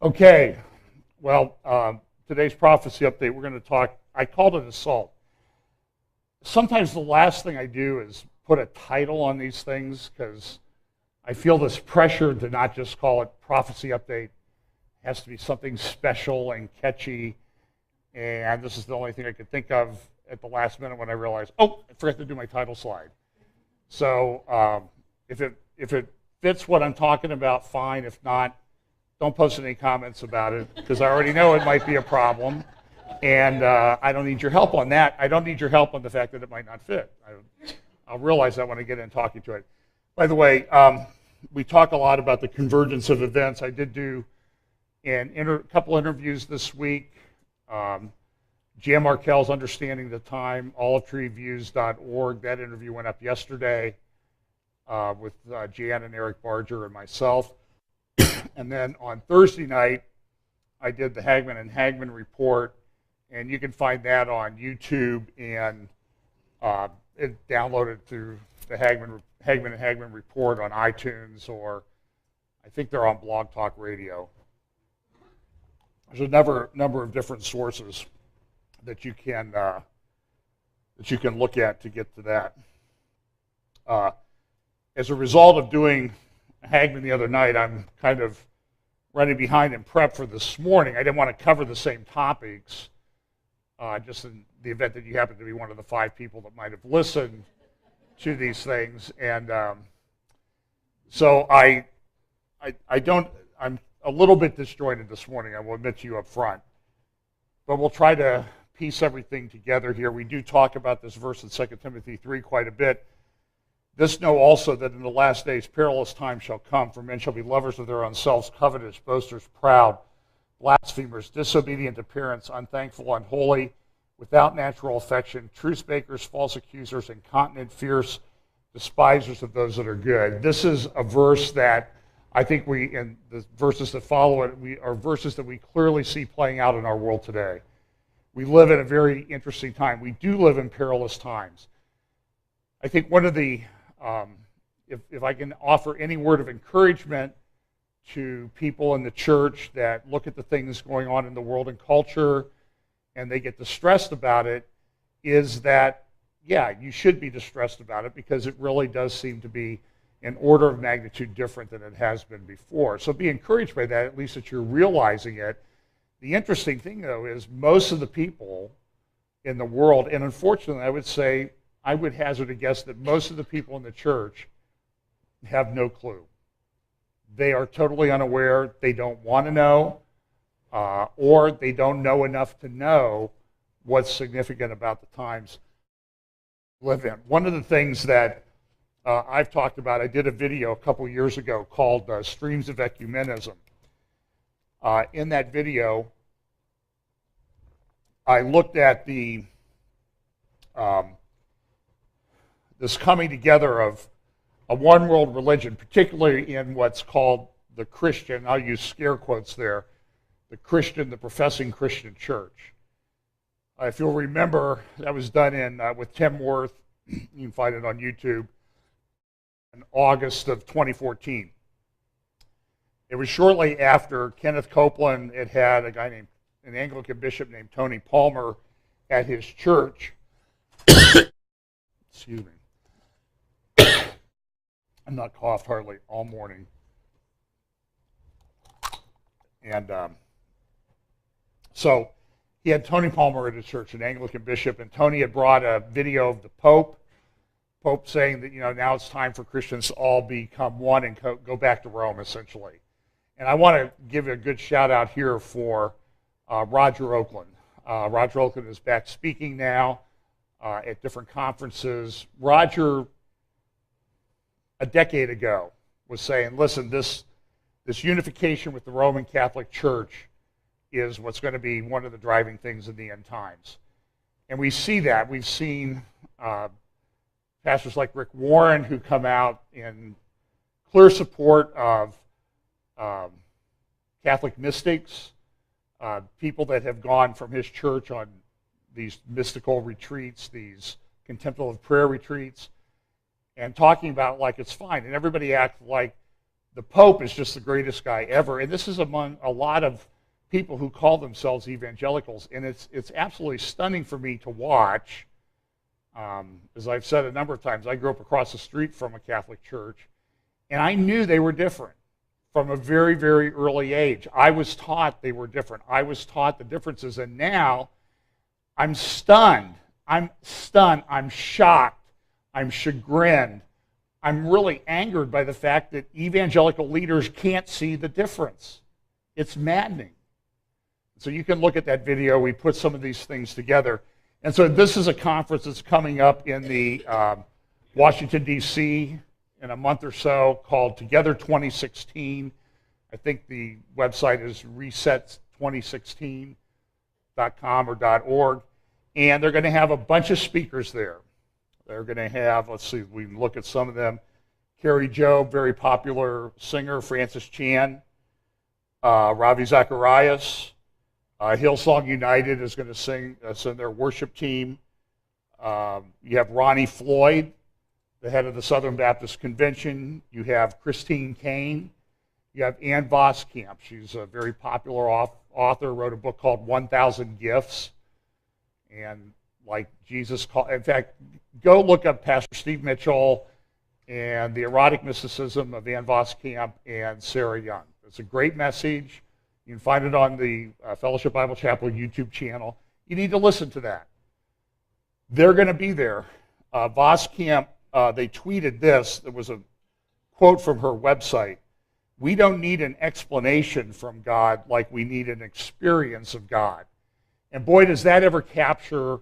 Okay, well, today's prophecy update, we're going to talk, I called it assault. Sometimes the last thing I do is put a title on these things because I feel this pressure to not just call it prophecy update. It has to be something special and catchy, and this is the only thing I could think of at the last minute when I realized, oh, I forgot to do my title slide. So if it fits what I'm talking about, fine. If not, don't post any comments about it because I already know it might be a problem, and I don't need your help on that. I don't need your help on the fact that it might not fit. I'll realize that when I get in talking to it. By the way, we talk a lot about the convergence of events. I did do a couple interviews this week. Jan Markell's Understanding the Time, olivetreeviews.org. That interview went up yesterday with Jan and Eric Barger and myself. And then on Thursday night, I did the Hagmann and Hagmann Report, and you can find that on YouTube and it downloaded through the Hagmann and Hagmann Report on iTunes, or I think they're on Blog Talk Radio. There's a number of different sources that you can look at to get to that. As a result of doing Hagmann the other night, I'm kind of running behind in prep for this morning. I didn't want to cover the same topics, just in the event that you happen to be one of the 5 people that might have listened to these things. And so I'm a little bit disjointed this morning, I will admit to you up front. But we'll try to piece everything together here. We do talk about this verse in 2 Timothy 3 quite a bit. This know also that in the last days perilous times shall come, for men shall be lovers of their own selves, covetous, boasters, proud, blasphemers, disobedient to parents, unthankful, unholy, without natural affection, truce breakers, false accusers, incontinent, fierce, despisers of those that are good. This is a verse that I think and the verses that follow it, are verses that we clearly see playing out in our world today. We live in a very interesting time. We do live in perilous times. I think one of the if I can offer any word of encouragement to people in the church that look at the things going on in the world and culture and they get distressed about it, is that, yeah, you should be distressed about it because it really does seem to be an order of magnitude different than it has been before. So be encouraged by that, at least that you're realizing it. The interesting thing, though, is most of the people in the world, and unfortunately, I would hazard a guess that most of the people in the church have no clue. They are totally unaware, they don't want to know, or they don't know enough to know what's significant about the times we live in. One of the things that I've talked about, I did a video a couple years ago called Streams of Ecumenism. In that video, I looked at this coming together of a one world religion, particularly in what's called the Christian, I'll use scare quotes there, the professing Christian church. If you'll remember, that was done with Tim Worth, you can find it on YouTube, in August of 2014. It was shortly after Kenneth Copeland had an Anglican bishop named Tony Palmer at his church. Excuse me. I'm not coughed hardly all morning. And so he had Tony Palmer at his church, an Anglican bishop, and Tony had brought a video of the Pope saying that, now it's time for Christians to all become one and go back to Rome, essentially. And I want to give a good shout out here for Roger Oakland. Roger Oakland is back speaking now at different conferences. Roger, a decade ago, was saying, listen, this unification with the Roman Catholic Church is what's going to be one of the driving things in the end times. And we see that. We've seen pastors like Rick Warren who come out in clear support of Catholic mystics, people that have gone from his church on these mystical retreats, these contemplative prayer retreats, and talking about it like it's fine. And everybody acts like the Pope is just the greatest guy ever. And this is among a lot of people who call themselves evangelicals. And it's absolutely stunning for me to watch. As I've said a number of times, I grew up across the street from a Catholic church, and I knew they were different from a very, very early age. I was taught they were different. I was taught the differences, and now I'm stunned. I'm shocked. I'm chagrined. I'm really angered by the fact that evangelical leaders can't see the difference. It's maddening. So you can look at that video. We put some of these things together. And so this is a conference that's coming up in the Washington, D.C. in a month or so called Together 2016. I think the website is reset2016.com or .org. And they're going to have a bunch of speakers there. They're going to have, let's see, we can look at some of them. Carrie Job, very popular singer. Francis Chan. Ravi Zacharias. Hillsong United is going to sing their worship team. You have Ronnie Floyd, the head of the Southern Baptist Convention. You have Christine Caine. You have Ann Voskamp. She's a very popular author, wrote a book called 1,000 Gifts. And like Jesus called, in fact, go look up Pastor Steve Mitchell and the erotic mysticism of Ann Voskamp and Sarah Young. It's a great message. You can find it on the Fellowship Bible Chapel YouTube channel. You need to listen to that. They're going to be there. Voskamp, they tweeted this. There was a quote from her website. We don't need an explanation from God like we need an experience of God. And boy, does that ever capture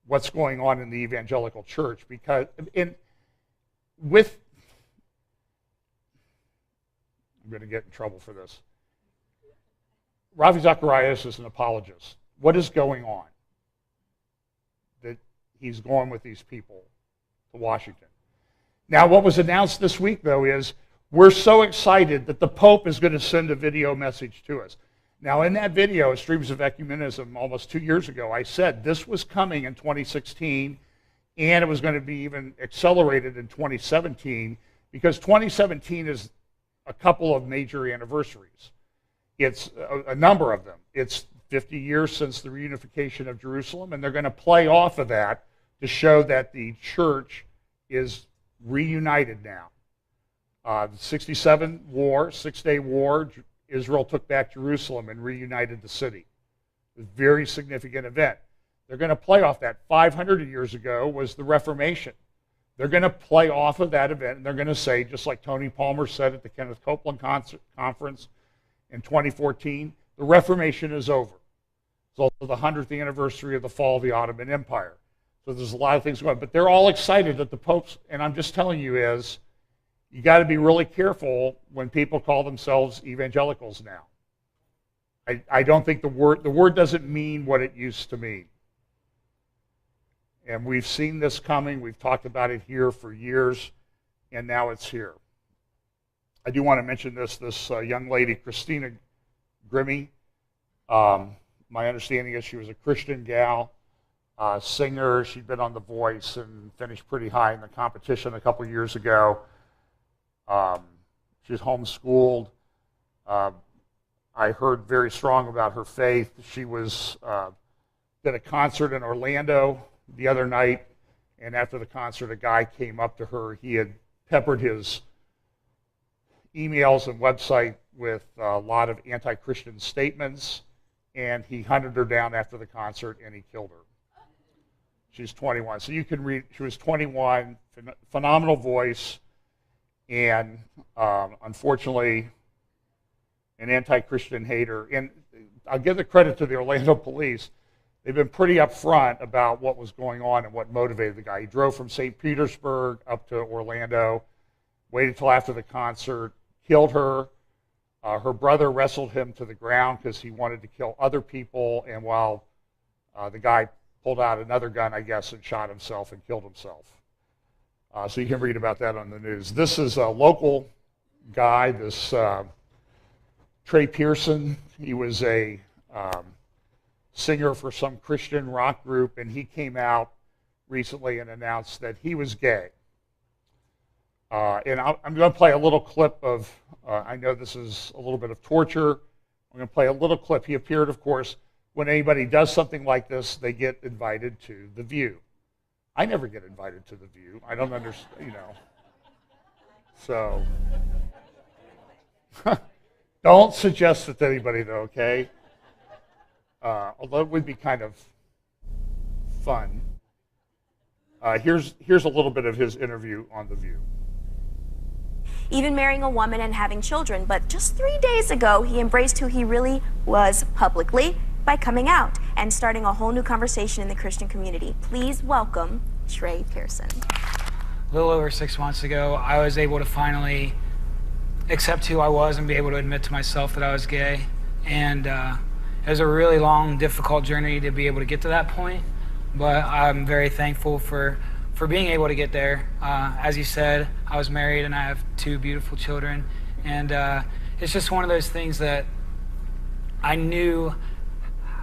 what's going on in the evangelical church. Because I'm going to get in trouble for this. Ravi Zacharias is an apologist. What is going on that he's going with these people to Washington? Now, what was announced this week, though, is we're so excited that the Pope is going to send a video message to us. Now, in that video, Streams of Ecumenism, almost 2 years ago, I said this was coming in 2016, and it was going to be even accelerated in 2017, because 2017 is a couple of major anniversaries. It's a number of them. It's 50 years since the reunification of Jerusalem, and they're going to play off of that to show that the church is reunited now. The 67 war, Six-Day War, Israel took back Jerusalem and reunited the city. It was a very significant event. They're going to play off that. 500 years ago was the Reformation. They're going to play off of that event, and they're going to say, just like Tony Palmer said at the Kenneth Copeland conference in 2014, the Reformation is over. It's also the 100th anniversary of the fall of the Ottoman Empire. So there's a lot of things going on. But they're all excited that the Pope's, and I'm just telling you is, you got to be really careful when people call themselves evangelicals now. I don't think the word doesn't mean what it used to mean. And we've seen this coming. We've talked about it here for years, and now it's here. I do want to mention this young lady, Christina Grimmie. My understanding is she was a Christian gal, singer. She'd been on The Voice and finished pretty high in the competition a couple years ago. She's homeschooled. I heard very strong about her faith. She was did a concert in Orlando the other night, and after the concert, a guy came up to her. He had peppered his emails and website with a lot of anti-Christian statements, and he hunted her down after the concert, and he killed her. She's 21. So you can read, she was 21, phenomenal voice, and unfortunately, an anti-Christian hater. And I'll give the credit to the Orlando police. They've been pretty upfront about what was going on and what motivated the guy. He drove from St. Petersburg up to Orlando, waited till after the concert, killed her. Her brother wrestled him to the ground because he wanted to kill other people, and while the guy pulled out another gun, I guess, and shot himself and killed himself. So you can read about that on the news. This is a local guy, this Trey Pearson. He was a singer for some Christian rock group, and he came out recently and announced that he was gay. And I'm going to play a little clip of, I know this is a little bit of torture. I'm going to play a little clip. He appeared, of course, when anybody does something like this, they get invited to The View. I never get invited to The View. I don't understand, So, don't suggest it to anybody, though, okay? Although it would be kind of fun. Here's a little bit of his interview on The View. Even marrying a woman and having children, but just 3 days ago, he embraced who he really was publicly by coming out and starting a whole new conversation in the Christian community. Please welcome Trey Pearson. A little over 6 months ago, I was able to finally accept who I was and be able to admit to myself that I was gay. And it was a really long, difficult journey to be able to get to that point, but I'm very thankful for being able to get there. As you said, I was married and I have 2 beautiful children, and it's just one of those things that I knew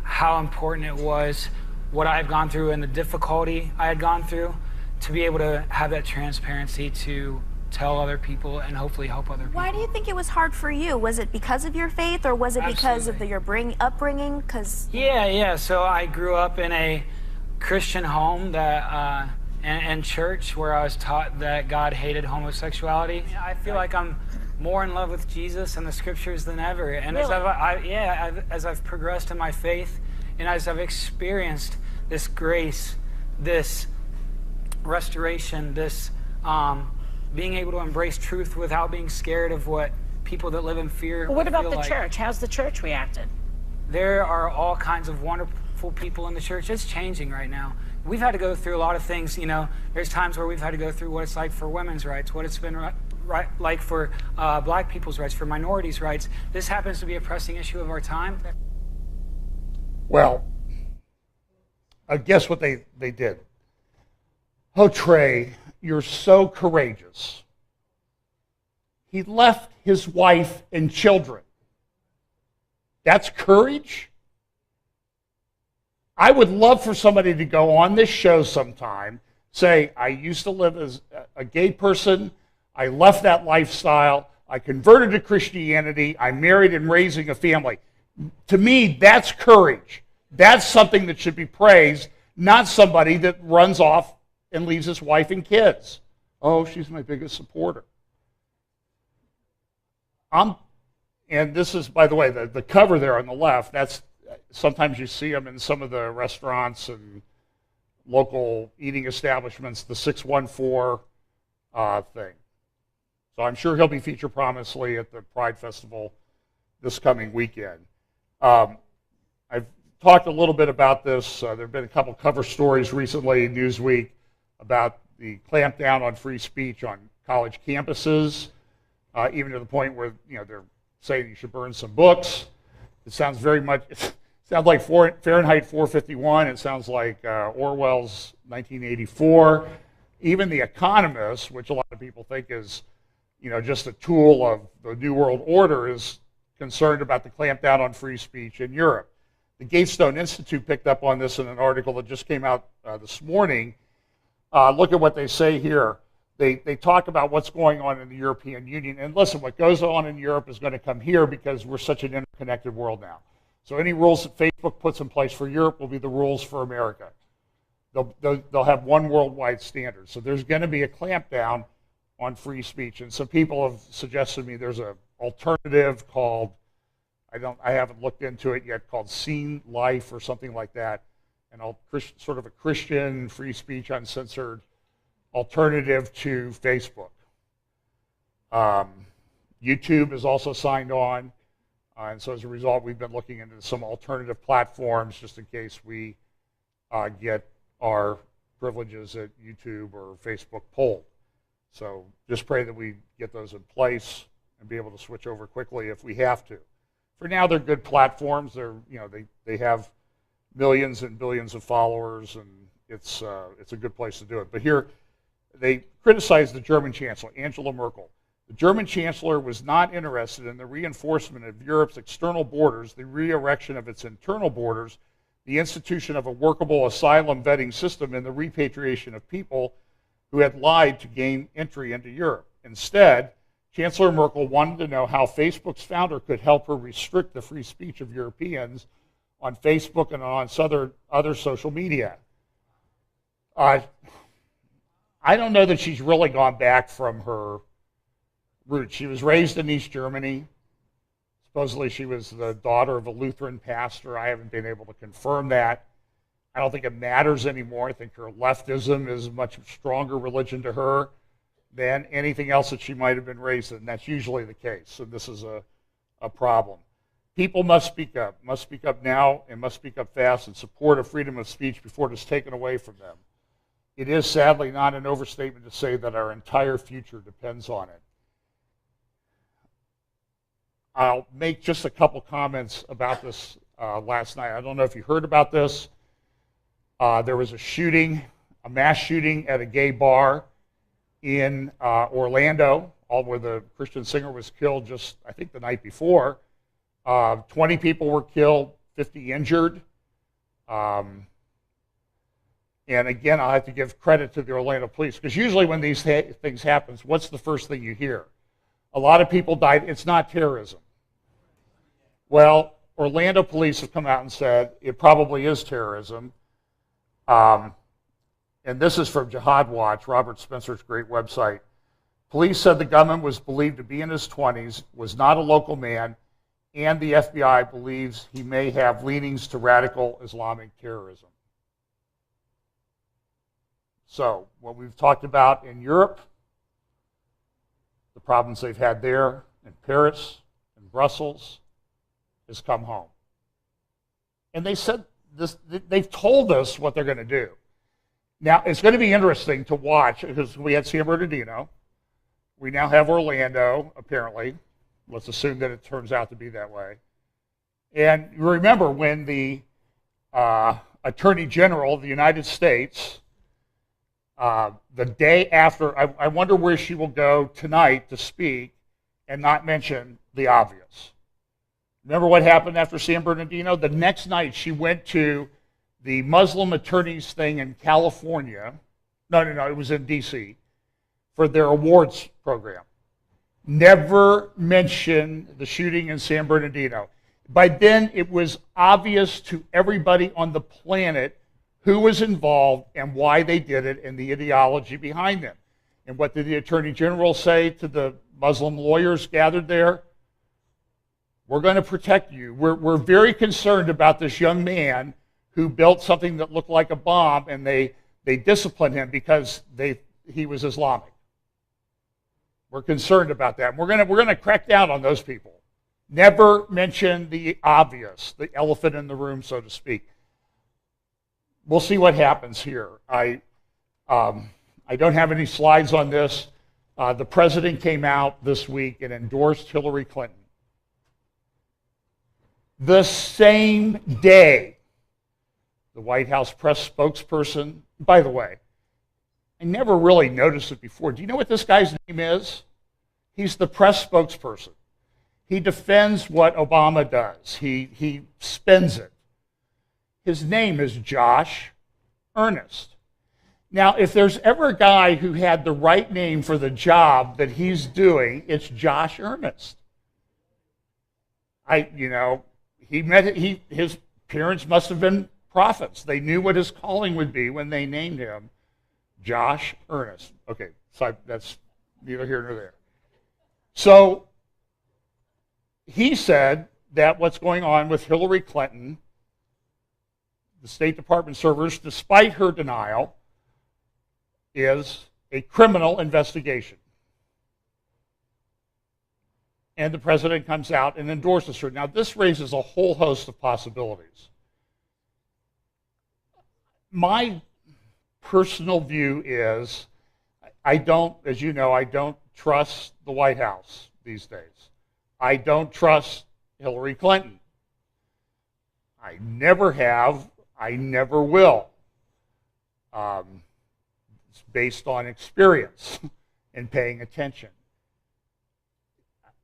how important it was, what I've gone through and the difficulty I had gone through, to be able to have that transparency to tell other people and hopefully help other people. Why do you think it was hard for you? Was it because of your faith, or was it because of your upbringing? Yeah. So I grew up in a Christian home that and church where I was taught that God hated homosexuality. I feel like I'm more in love with Jesus and the scriptures than ever. And really? As I've progressed in my faith, and as I've experienced this grace, this restoration, this being able to embrace truth without being scared of what people that live in fear. Well, what about the church? How's the church reacted? There are all kinds of wonderful people in the church. It's changing right now. We've had to go through a lot of things. There's times where we've had to go through what it's like for women's rights, what it's been like for black people's rights, for minorities' rights. This happens to be a pressing issue of our time. Well, guess what they did? Oh, Trey, you're so courageous. He left his wife and children. That's courage? I would love for somebody to go on this show sometime, say, I used to live as a gay person, I left that lifestyle, I converted to Christianity, I married and raising a family. To me, that's courage. That's something that should be praised, not somebody that runs off and leaves his wife and kids. Oh, she's my biggest supporter. And this is, by the way, the cover there on the left, that's sometimes you see them in some of the restaurants and local eating establishments, the 614 thing. So I'm sure he'll be featured prominently at the Pride Festival this coming weekend. I've talked a little bit about this. There have been a couple cover stories recently in Newsweek about the clampdown on free speech on college campuses, even to the point where they're saying you should burn some books. It sounds very much, it sounds like Fahrenheit 451. It sounds like Orwell's 1984. Even The Economist, which a lot of people think is just a tool of the New World Order, is concerned about the clampdown on free speech in Europe. The Gatestone Institute picked up on this in an article that just came out this morning. Look at what they say here. They talk about what's going on in the European Union. And listen, what goes on in Europe is going to come here because we're such an interconnected world now. So any rules that Facebook puts in place for Europe will be the rules for America. They'll have one worldwide standard. So there's going to be a clampdown on free speech. And some people have suggested to me there's an alternative called, I haven't looked into it yet, called Scene Life or something like that. And sort of a Christian, free speech, uncensored alternative to Facebook. YouTube is also signed on, and so as a result, we've been looking into some alternative platforms just in case we get our privileges at YouTube or Facebook pulled. So just pray that we get those in place and be able to switch over quickly if we have to. For now, they're good platforms. They have millions and billions of followers, and it's a good place to do it. But here, they criticized the German Chancellor, Angela Merkel. The German Chancellor was not interested in the reinforcement of Europe's external borders, the re-erection of its internal borders, the institution of a workable asylum vetting system, and the repatriation of people who had lied to gain entry into Europe. Instead, Chancellor Merkel wanted to know how Facebook's founder could help her restrict the free speech of Europeans on Facebook and on other social media. I don't know that she's really gone back from her roots. She was raised in East Germany. Supposedly she was the daughter of a Lutheran pastor. I haven't been able to confirm that. I don't think it matters anymore. I think her leftism is a much stronger religion to her than anything else that she might have been raised in. That's usually the case. So this is a problem. People must speak up now, and must speak up fast in support of freedom of speech before it is taken away from them. It is sadly not an overstatement to say that our entire future depends on it. I'll make just a couple comments about this last night. I don't know if you heard about this. There was a shooting, a mass shooting at a gay bar in Orlando, where the Christian singer was killed just, I think, the night before. 20 people were killed, 50 injured. And again, I'll have to give credit to the Orlando police, because usually when these things happen, what's the first thing you hear? A lot of people died. It's not terrorism. Well, Orlando police have come out and said it probably is terrorism. And this is from Jihad Watch, Robert Spencer's great website. Police said the gunman was believed to be in his 20s, was not a local man, and the FBI believes he may have leanings to radical Islamic terrorism. So, what we've talked about in Europe, the problems they've had there, in Paris, in Brussels, has come home. And they said this, they've told us what they're going to do. Now, it's going to be interesting to watch, because we had San Bernardino. We now have Orlando, apparently. Let's assume that it turns out to be that way. And you remember when the Attorney General of the United States, the day after, I wonder where she will go tonight to speak and not mention the obvious. Remember what happened after San Bernardino? The next night she went to the Muslim attorneys thing in California. No, it was in D.C. for their awards program. Never mention the shooting in San Bernardino. By then, it was obvious to everybody on the planet who was involved and why they did it and the ideology behind them. And what did the Attorney General say to the Muslim lawyers gathered there? We're going to protect you. We're very concerned about this young man who built something that looked like a bomb, and they disciplined him because he was Islamic. We're concerned about that. And we're going to crack down on those people. Never mention the obvious, the elephant in the room, so to speak. We'll see what happens here. I don't have any slides on this. The president came out this week and endorsed Hillary Clinton. The same day, the White House press spokesperson, by the way, I never really noticed it before. Do you know what this guy's name is? He's the press spokesperson. He defends what Obama does. He spins it. His name is Josh Earnest. Now, if there's ever a guy who had the right name for the job that he's doing, it's Josh Earnest. His parents must have been prophets. They knew what his calling would be when they named him Josh Earnest. Okay, so that's neither here nor there. So he said that what's going on with Hillary Clinton, the State Department servers, despite her denial, is a criminal investigation. And the president comes out and endorses her. Now, this raises a whole host of possibilities. My personal view is, as you know, I don't trust the White House these days. I don't trust Hillary Clinton. I never have. I never will. It's based on experience and paying attention.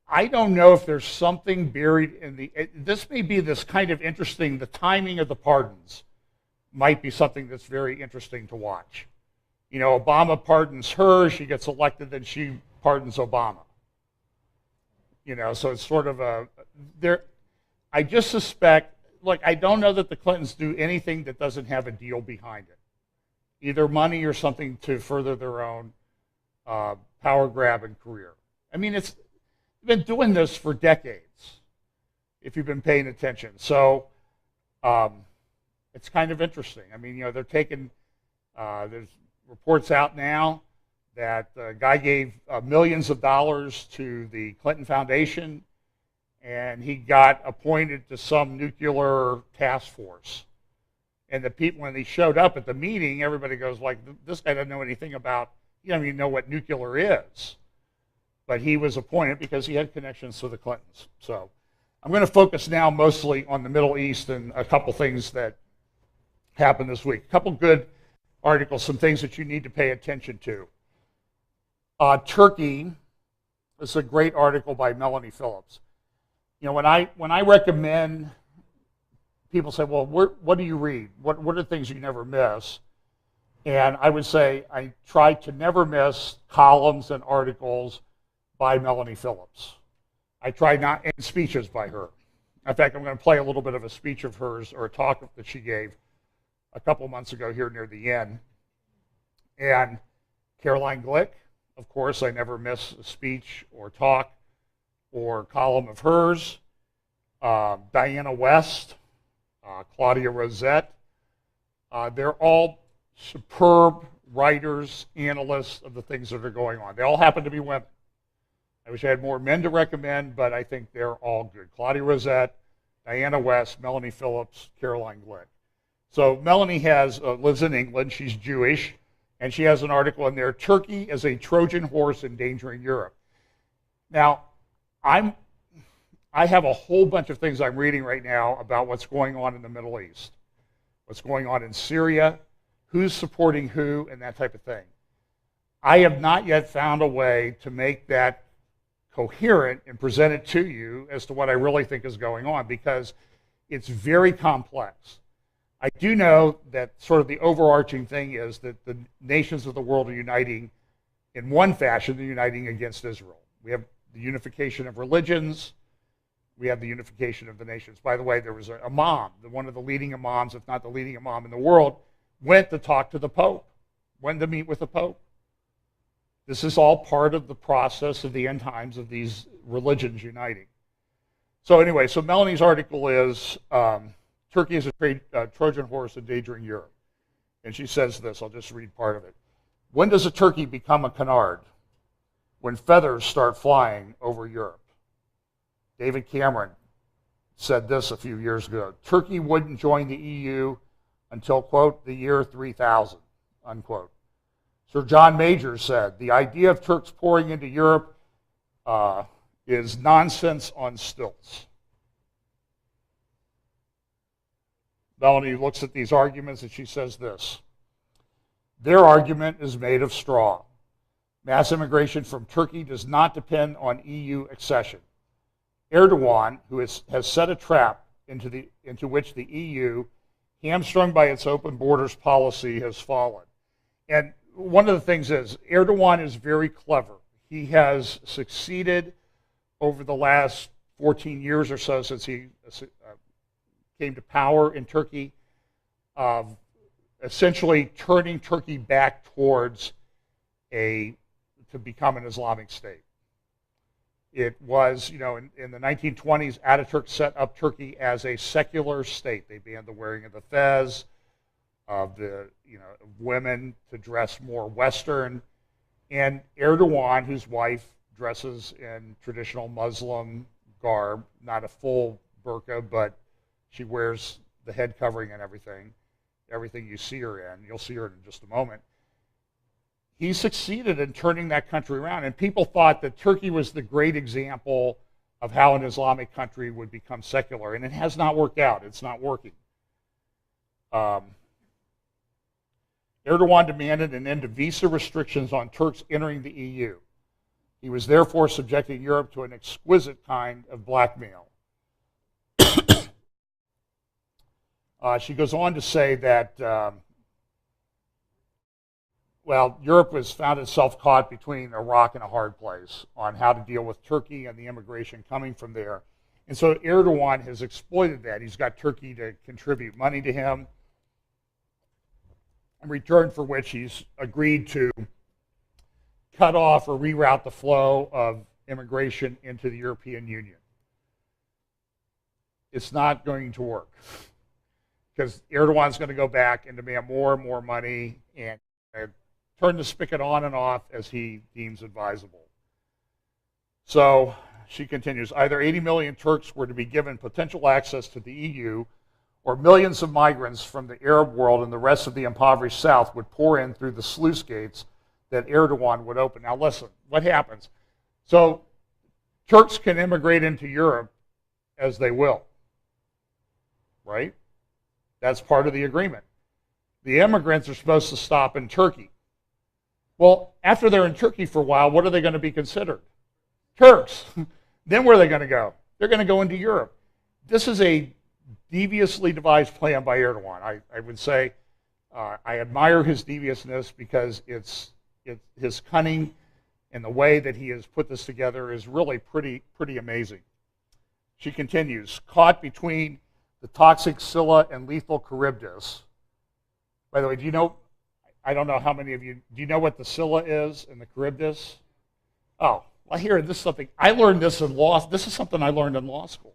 I don't know if there's something buried in this may be this kind of interesting, the timing of the pardons might be something that's very interesting to watch. You know, Obama pardons her, she gets elected, then she pardons Obama. You know, so it's sort of I just suspect, look, I don't know that the Clintons do anything that doesn't have a deal behind it. Either money or something to further their own power grab and career. I mean, they've been doing this for decades, if you've been paying attention. So it's kind of interesting. I mean, you know, they're taking, there's reports out now that a guy gave millions of dollars to the Clinton Foundation, and he got appointed to some nuclear task force. And the people, when he showed up at the meeting, everybody goes like, this guy doesn't know anything about, he doesn't even know what nuclear is. But he was appointed because he had connections to the Clintons. So I'm going to focus now mostly on the Middle East and a couple things that happened this week. A couple good articles, some things that you need to pay attention to. Turkey, this is a great article by Melanie Phillips. You know, when I recommend, people say, well, what do you read? What are things you never miss? And I would say I try to never miss columns and articles by Melanie Phillips. I try not, and speeches by her. In fact, I'm going to play a little bit of a speech of hers, or a talk that she gave a couple months ago here near the end. And Caroline Glick, of course, I never miss a speech or talk or column of hers. Diana West, Claudia Rosette. They're all superb writers, analysts of the things that are going on. They all happen to be women. I wish I had more men to recommend, but I think they're all good. Claudia Rosette, Diana West, Melanie Phillips, Caroline Glick. So Melanie lives in England. She's Jewish, and she has an article in there, Turkey as a Trojan horse endangering Europe. Now, I have a whole bunch of things I'm reading right now about what's going on in the Middle East, what's going on in Syria, who's supporting who, and that type of thing. I have not yet found a way to make that coherent and present it to you as to what I really think is going on, because it's very complex. I do know that sort of the overarching thing is that the nations of the world are uniting in one fashion, they're uniting against Israel. We have the unification of religions. We have the unification of the nations. By the way, there was an imam, one of the leading imams, if not the leading imam in the world, went to talk to the Pope, went to meet with the Pope. This is all part of the process of the end times of these religions uniting. So anyway, so Melanie's article is Turkey is a Trojan horse endangering Europe. And she says this, I'll just read part of it. When does a turkey become a canard? When feathers start flying over Europe. David Cameron said this a few years ago. Turkey wouldn't join the EU until, quote, the year 3000, unquote. Sir John Majors said, the idea of Turks pouring into Europe is nonsense on stilts. Melanie looks at these arguments and she says this. Their argument is made of straw. Mass immigration from Turkey does not depend on EU accession. Erdogan, who has set a trap into which the EU, hamstrung by its open borders policy, has fallen. And one of the things is, Erdogan is very clever. He has succeeded over the last 14 years or so since he came to power in Turkey, essentially turning Turkey back towards to become an Islamic state. It was, you know, in the 1920s, Ataturk set up Turkey as a secular state. They banned the wearing of the fez, of women to dress more Western, and Erdogan, whose wife dresses in traditional Muslim garb, not a full burqa, but she wears the head covering and everything you see her in. You'll see her in just a moment. He succeeded in turning that country around, and people thought that Turkey was the great example of how an Islamic country would become secular, and it has not worked out. It's not working. Erdogan demanded an end to visa restrictions on Turks entering the EU. He was therefore subjecting Europe to an exquisite kind of blackmail. She goes on to say that, well, Europe has found itself caught between a rock and a hard place on how to deal with Turkey and the immigration coming from there. And so Erdogan has exploited that. He's got Turkey to contribute money to him, in return for which he's agreed to cut off or reroute the flow of immigration into the European Union. It's not going to work because Erdogan's going to go back and demand more and more money and turn the spigot on and off as he deems advisable. So she continues, either 80 million Turks were to be given potential access to the EU, or millions of migrants from the Arab world and the rest of the impoverished South would pour in through the sluice gates that Erdogan would open. Now listen, what happens? So Turks can immigrate into Europe as they will, right? That's part of the agreement. The immigrants are supposed to stop in Turkey. Well, after they're in Turkey for a while, what are they going to be considered? Turks. Then where are they going to go? They're going to go into Europe. This is a deviously devised plan by Erdogan. I would say I admire his deviousness because it's his cunning and the way that he has put this together is really pretty amazing. She continues, caught between the toxic Scylla and lethal Charybdis. By the way, do you know, I don't know how many of you, do you know what the Scylla is and the Charybdis? Oh, well here, this is something, I learned this in law, this is something I learned in law school.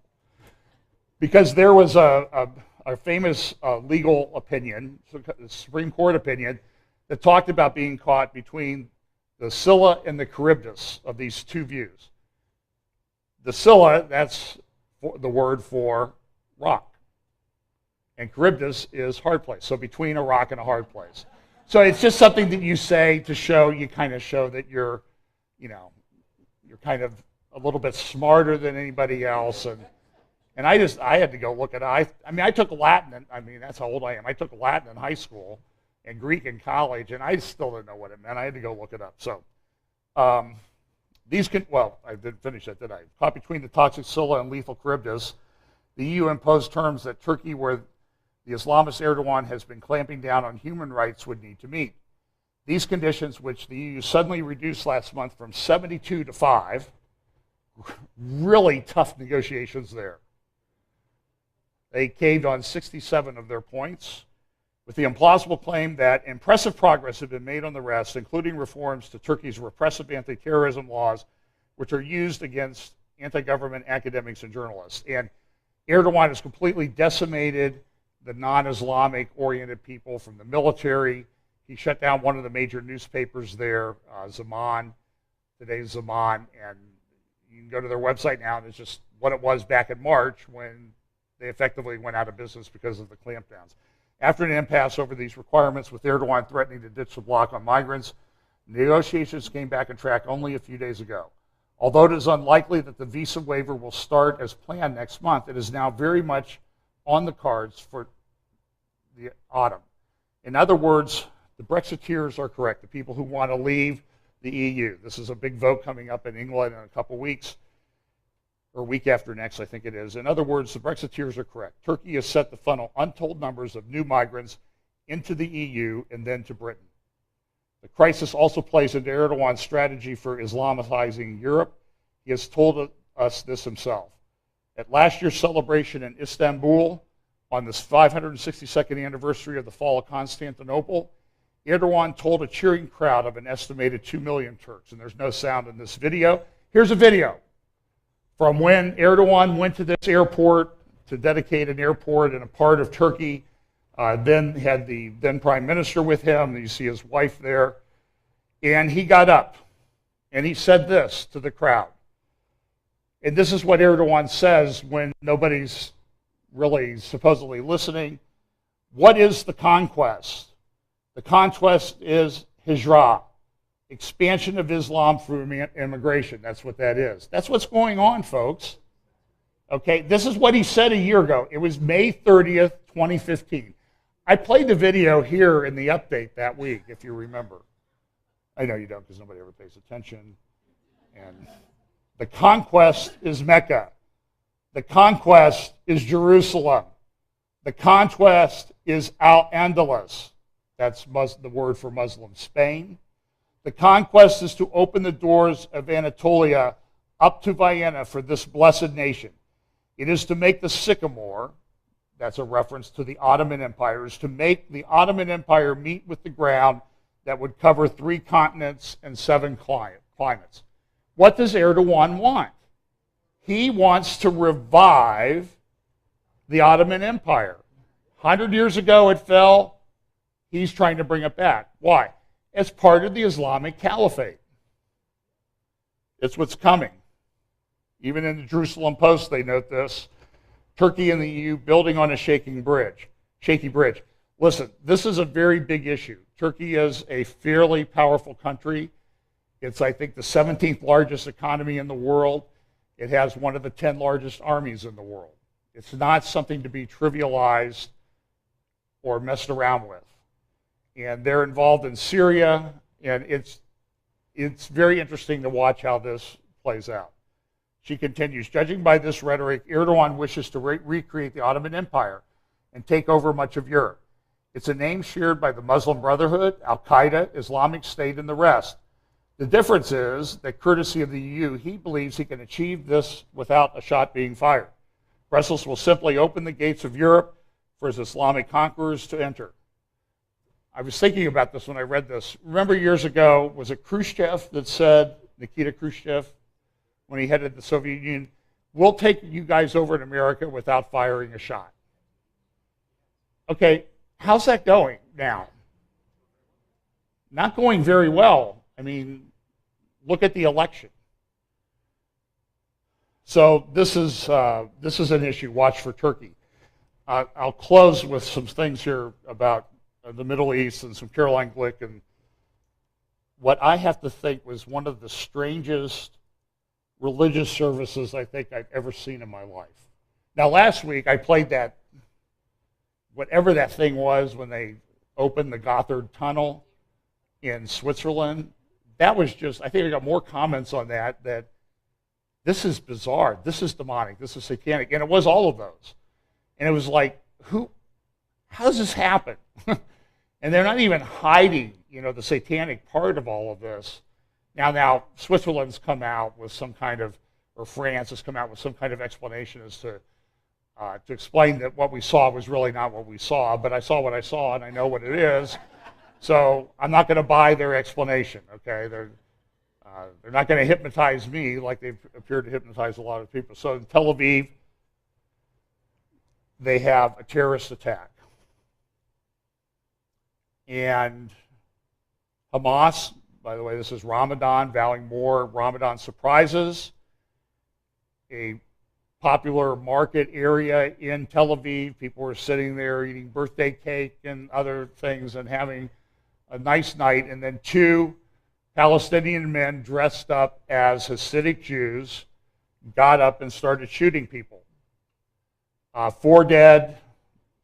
Because there was a famous legal opinion, Supreme Court opinion, that talked about being caught between the Scylla and the Charybdis of these two views. The Scylla, that's the word for rock. And Charybdis is hard place, so between a rock and a hard place. So it's just something that you say to show, you kind of show that you're kind of a little bit smarter than anybody else. And I had to go look at it. I mean, I took Latin, that's how old I am. I took Latin in high school and Greek in college, and I still didn't know what it meant. I had to go look it up. So I didn't finish that, did I? Caught between the toxic Scylla and lethal Charybdis, the EU imposed terms that Turkey, where the Islamist Erdogan has been clamping down on human rights, would need to meet. These conditions, which the EU suddenly reduced last month from 72 to 5, really tough negotiations there. They caved on 67 of their points, with the implausible claim that impressive progress had been made on the rest, including reforms to Turkey's repressive anti-terrorism laws, which are used against anti-government academics and journalists. And Erdogan has completely decimated the non-Islamic oriented people from the military. He shut down one of the major newspapers there, Zaman, today's Zaman, and you can go to their website now and it's just what it was back in March when they effectively went out of business because of the clampdowns. After an impasse over these requirements, with Erdogan threatening to ditch the block on migrants, negotiations came back on track only a few days ago. Although it is unlikely that the visa waiver will start as planned next month, it is now very much on the cards for the autumn. In other words, the Brexiteers are correct, the people who want to leave the EU. This is a big vote coming up in England in a couple weeks, or week after next, I think it is. In other words, the Brexiteers are correct. Turkey has set to funnel untold numbers of new migrants into the EU and then to Britain. The crisis also plays into Erdogan's strategy for Islamicizing Europe. He has told us this himself. At last year's celebration in Istanbul, on this 562nd anniversary of the fall of Constantinople, Erdogan told a cheering crowd of an estimated 2 million Turks, and there's no sound in this video. Here's a video from when Erdogan went to this airport to dedicate an airport in a part of Turkey, then had the then prime minister with him, you see his wife there, and he got up and he said this to the crowd. And this is what Erdogan says when nobody's really supposedly listening. What is the conquest? The conquest is hijra, expansion of Islam through immigration. That's what that is. That's what's going on, folks. Okay, this is what he said a year ago. It was May 30th, 2015. I played the video here in the update that week, if you remember. I know you don't because nobody ever pays attention. And the conquest is Mecca. The conquest is Jerusalem. The conquest is Al-Andalus. That's the word for Muslim Spain. The conquest is to open the doors of Anatolia up to Vienna for this blessed nation. It is to make the sycamore, that's a reference to the Ottoman Empire, is to make the Ottoman Empire meet with the ground that would cover 3 continents and 7 climates. What does Erdogan want? He wants to revive the Ottoman Empire. 100 years ago it fell. He's trying to bring it back. Why? As part of the Islamic Caliphate. It's what's coming. Even in the Jerusalem Post, they note this. Turkey and the EU building on a shaky bridge. Listen, this is a very big issue. Turkey is a fairly powerful country. It's, I think, the 17th largest economy in the world. It has one of the 10 largest armies in the world. It's not something to be trivialized or messed around with. And they're involved in Syria, and it's very interesting to watch how this plays out. She continues, judging by this rhetoric, Erdogan wishes to recreate the Ottoman Empire and take over much of Europe. It's a name shared by the Muslim Brotherhood, Al-Qaeda, Islamic State, and the rest. The difference is that, courtesy of the EU, he believes he can achieve this without a shot being fired. Brussels will simply open the gates of Europe for his Islamic conquerors to enter. I was thinking about this when I read this. Remember years ago, was it Khrushchev that said, Nikita Khrushchev, when he headed the Soviet Union, we'll take you guys over in America without firing a shot. Okay, how's that going now? Not going very well. I mean, look at the election. So this is an issue. Watch for Turkey. I'll close with some things here about the Middle East and some Caroline Glick, and what I have to think was one of the strangest religious services I think I've ever seen in my life. Now, last week I played that, whatever that thing was when they opened the Gotthard Tunnel in Switzerland. That was just, I think I got more comments on that this is bizarre, this is demonic, this is satanic, and it was all of those. And it was like, how does this happen? And they're not even hiding, the satanic part of all of this. Now Switzerland's come out with some kind of, or France has come out with some kind of explanation as to explain that what we saw was really not what we saw, but I saw what I saw and I know what it is. So I'm not going to buy their explanation, okay? They're not going to hypnotize me like they've appeared to hypnotize a lot of people. So in Tel Aviv, they have a terrorist attack. And Hamas, by the way, this is Ramadan, vowing more Ramadan surprises. A popular market area in Tel Aviv, people were sitting there eating birthday cake and other things and having a nice night. And then 2 Palestinian men dressed up as Hasidic Jews got up and started shooting people. 4 dead,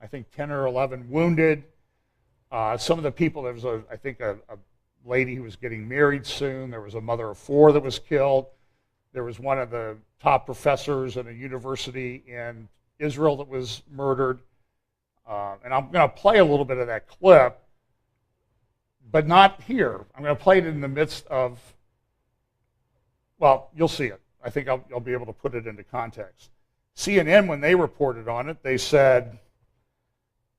I think 10 or 11 wounded. Some of the people, there was, I think, a lady who was getting married soon. There was a mother of 4 that was killed. There was one of the top professors at a university in Israel that was murdered. And I'm going to play a little bit of that clip, but not here. I'm going to play it in the midst of, well, you'll see it. I think I'll be able to put it into context. CNN, when they reported on it, they said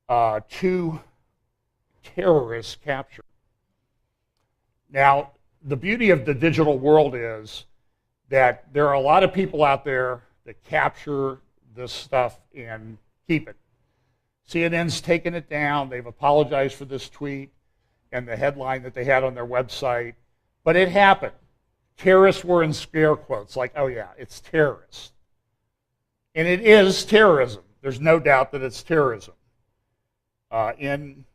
2 terrorists captured. Now, the beauty of the digital world is that there are a lot of people out there that capture this stuff and keep it. CNN's taken it down. They've apologized for this tweet and the headline that they had on their website. But it happened. Terrorists were in scare quotes, like, oh yeah, it's terrorists. And it is terrorism. There's no doubt that it's terrorism. In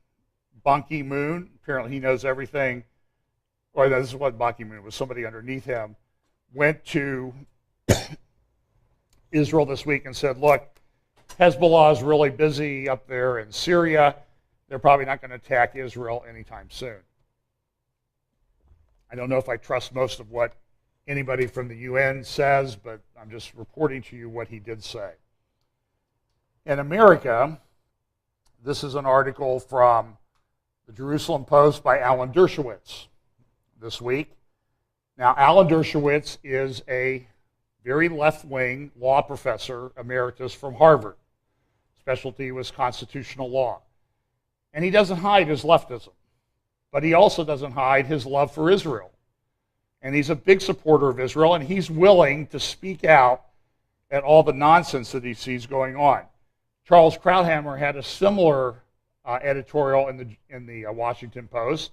Ban Ki-moon, apparently he knows everything. Or this is what Ban Ki-moon was, somebody underneath him, went to Israel this week and said, look, Hezbollah is really busy up there in Syria. They're probably not going to attack Israel anytime soon. I don't know if I trust most of what anybody from the UN says, but I'm just reporting to you what he did say. In America, this is an article from The Jerusalem Post by Alan Dershowitz this week. Now, Alan Dershowitz is a very left-wing law professor emeritus from Harvard. Specialty was constitutional law. And he doesn't hide his leftism, but he also doesn't hide his love for Israel. And he's a big supporter of Israel, and he's willing to speak out at all the nonsense that he sees going on. Charles Krauthammer had a similar editorial in the Washington Post.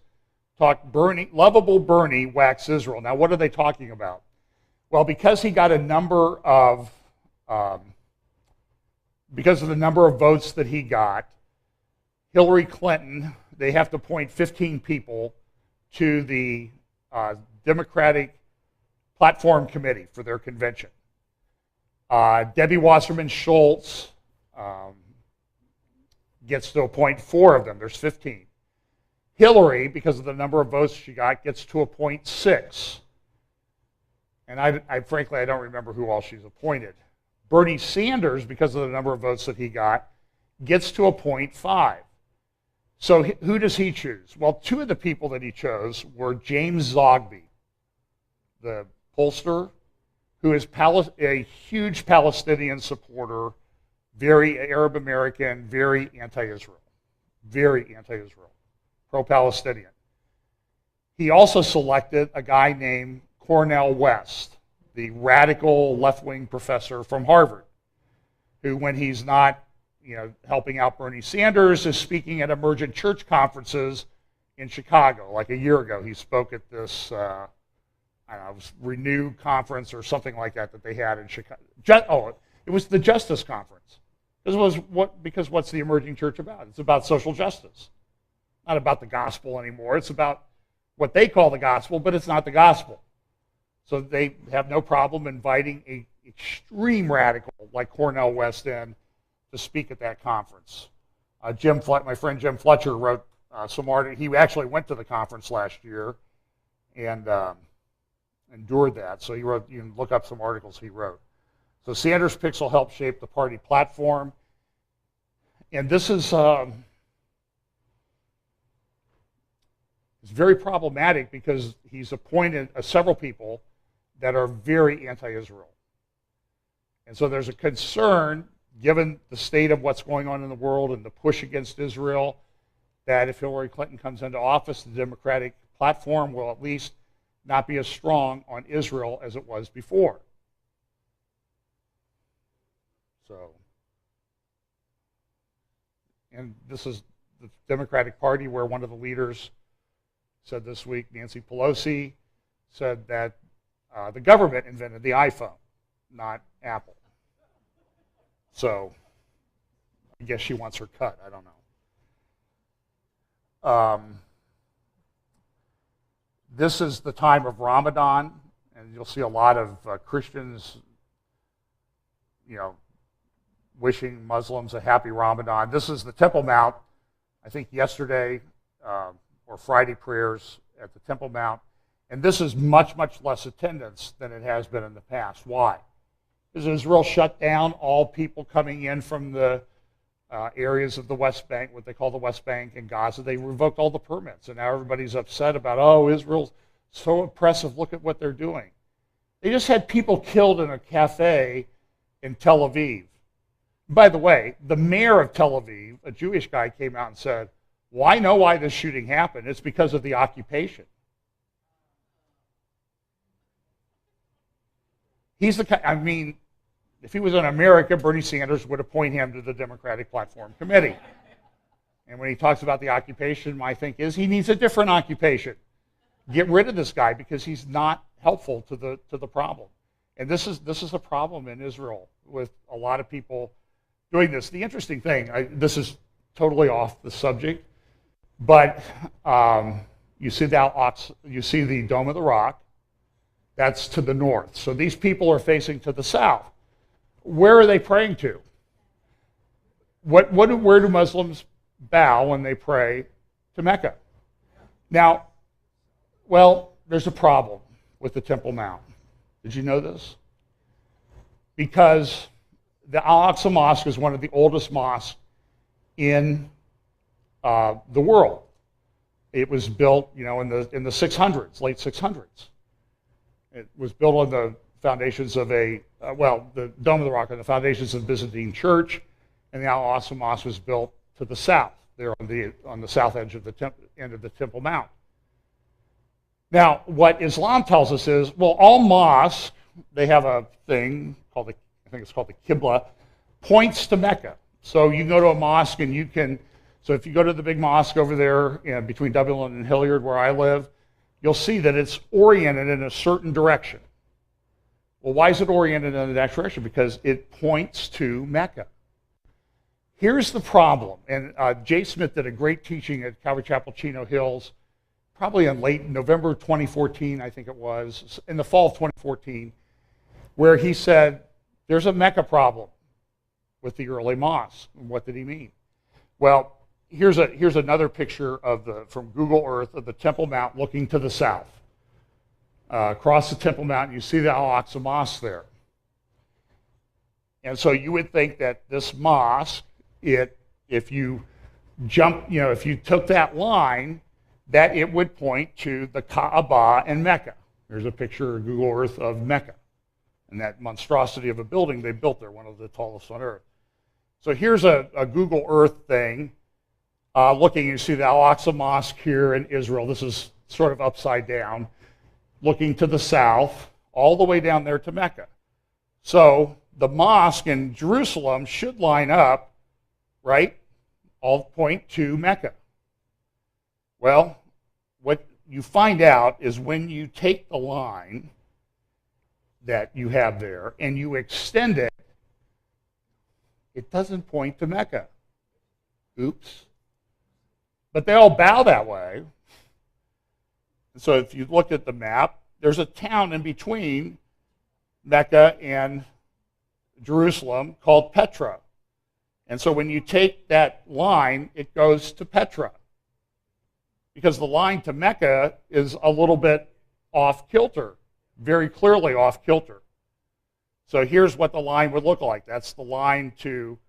Talked lovable Bernie whacks Israel. Now, what are they talking about? Well, because he got a number of, because of the number of votes that he got, Hillary Clinton, they have to appoint 15 people to the Democratic Platform Committee for their convention. Debbie Wasserman Schultz gets to appoint 4 of them. There's 15. Hillary, because of the number of votes she got, gets to appoint 6. And I frankly, I don't remember who all she's appointed. Bernie Sanders, because of the number of votes that he got, gets to appoint 5. So who does he choose? Well, 2 of the people that he chose were James Zogby, the pollster, who is a huge Palestinian supporter, very Arab American, very anti-Israel, pro-Palestinian. He also selected a guy named Cornel West, the radical left-wing professor from Harvard, who, when he's not, helping out Bernie Sanders, is speaking at emergent church conferences in Chicago. Like a year ago, he spoke at this, Renew conference or something like that they had in Chicago. It was the Justice Conference. Because what's the emerging church about? It's about social justice. Not about the gospel anymore. It's about what they call the gospel, but it's not the gospel. So they have no problem inviting an extreme radical like Cornel West in to speak at that conference. My friend Jim Fletcher wrote some articles. He actually went to the conference last year and endured that. So he wrote. You can look up some articles he wrote. So Sanders' picks will help shape the party platform. And this is it's very problematic because he's appointed several people that are very anti-Israel. And so there's a concern, given the state of what's going on in the world and the push against Israel, that if Hillary Clinton comes into office, the Democratic platform will at least not be as strong on Israel as it was before. So, and this is the Democratic Party where one of the leaders said this week, Nancy Pelosi, said that the government invented the iPhone, not Apple. So I guess she wants her cut. I don't know. This is the time of Ramadan, and you'll see a lot of Christians, wishing Muslims a happy Ramadan. This is the Temple Mount, I think yesterday, or Friday prayers at the Temple Mount. And this is much, much less attendance than it has been in the past. Why? Because Israel shut down all people coming in from the areas of the West Bank, what they call the West Bank and Gaza. They revoked all the permits, and now everybody's upset about, Israel's so oppressive, look at what they're doing. They just had people killed in a cafe in Tel Aviv. By the way, the mayor of Tel Aviv, a Jewish guy, came out and said, well, I know why this shooting happened. It's because of the occupation. He's the if he was in America, Bernie Sanders would appoint him to the Democratic Platform Committee. And when he talks about the occupation, my think is he needs a different occupation. Get rid of this guy because he's not helpful to the problem. And this is a problem in Israel with a lot of people doing this. The interesting thing, this is totally off the subject, but you see the Dome of the Rock. That's to the north. So these people are facing to the south. Where are they praying to? Where do Muslims bow when they pray to Mecca? Now, well, there's a problem with the Temple Mount. Did you know this? Because the Al-Aqsa Mosque is one of the oldest mosques in the world. It was built, you know, in the 600s, late 600s. It was built on the foundations of the Dome of the Rock, on the foundations of the Byzantine Church, and the Al-Aqsa Mosque was built to the south, there on the south edge of the end of the Temple Mount. Now, what Islam tells us is, well, all mosques, they have a thing called I think it's called the Qibla, points to Mecca. So you can go to a mosque and you can, so if you go to the big mosque over there, you know, between Dublin and Hilliard where I live, you'll see that it's oriented in a certain direction. Well, why is it oriented in that direction? Because it points to Mecca. Here's the problem, and Jay Smith did a great teaching at Calvary Chapel, Chino Hills, probably in late November 2014, I think it was, in the fall of 2014, where he said, there's a Mecca problem with the early mosques. And what did he mean? Well, here's another picture from Google Earth of the Temple Mount looking to the south. Across the Temple Mount, you see the Al-Aqsa Mosque there. And so you would think that this mosque, if you took that line, that it would point to the Kaaba and Mecca. There's a picture of Google Earth of Mecca and that monstrosity of a building they built there, one of the tallest on Earth. So here's a Google Earth thing. Looking, you see the Al-Aqsa Mosque here in Israel. This is sort of upside down, looking to the south, all the way down there to Mecca. So the mosque in Jerusalem should line up, right? All point to Mecca. Well, what you find out is when you take the line that you have there and you extend it, it doesn't point to Mecca. Oops. But they all bow that way. So if you look at the map, there's a town in between Mecca and Jerusalem called Petra. And so when you take that line, it goes to Petra. Because the line to Mecca is a little bit off kilter, very clearly off kilter. So here's what the line would look like. That's the line to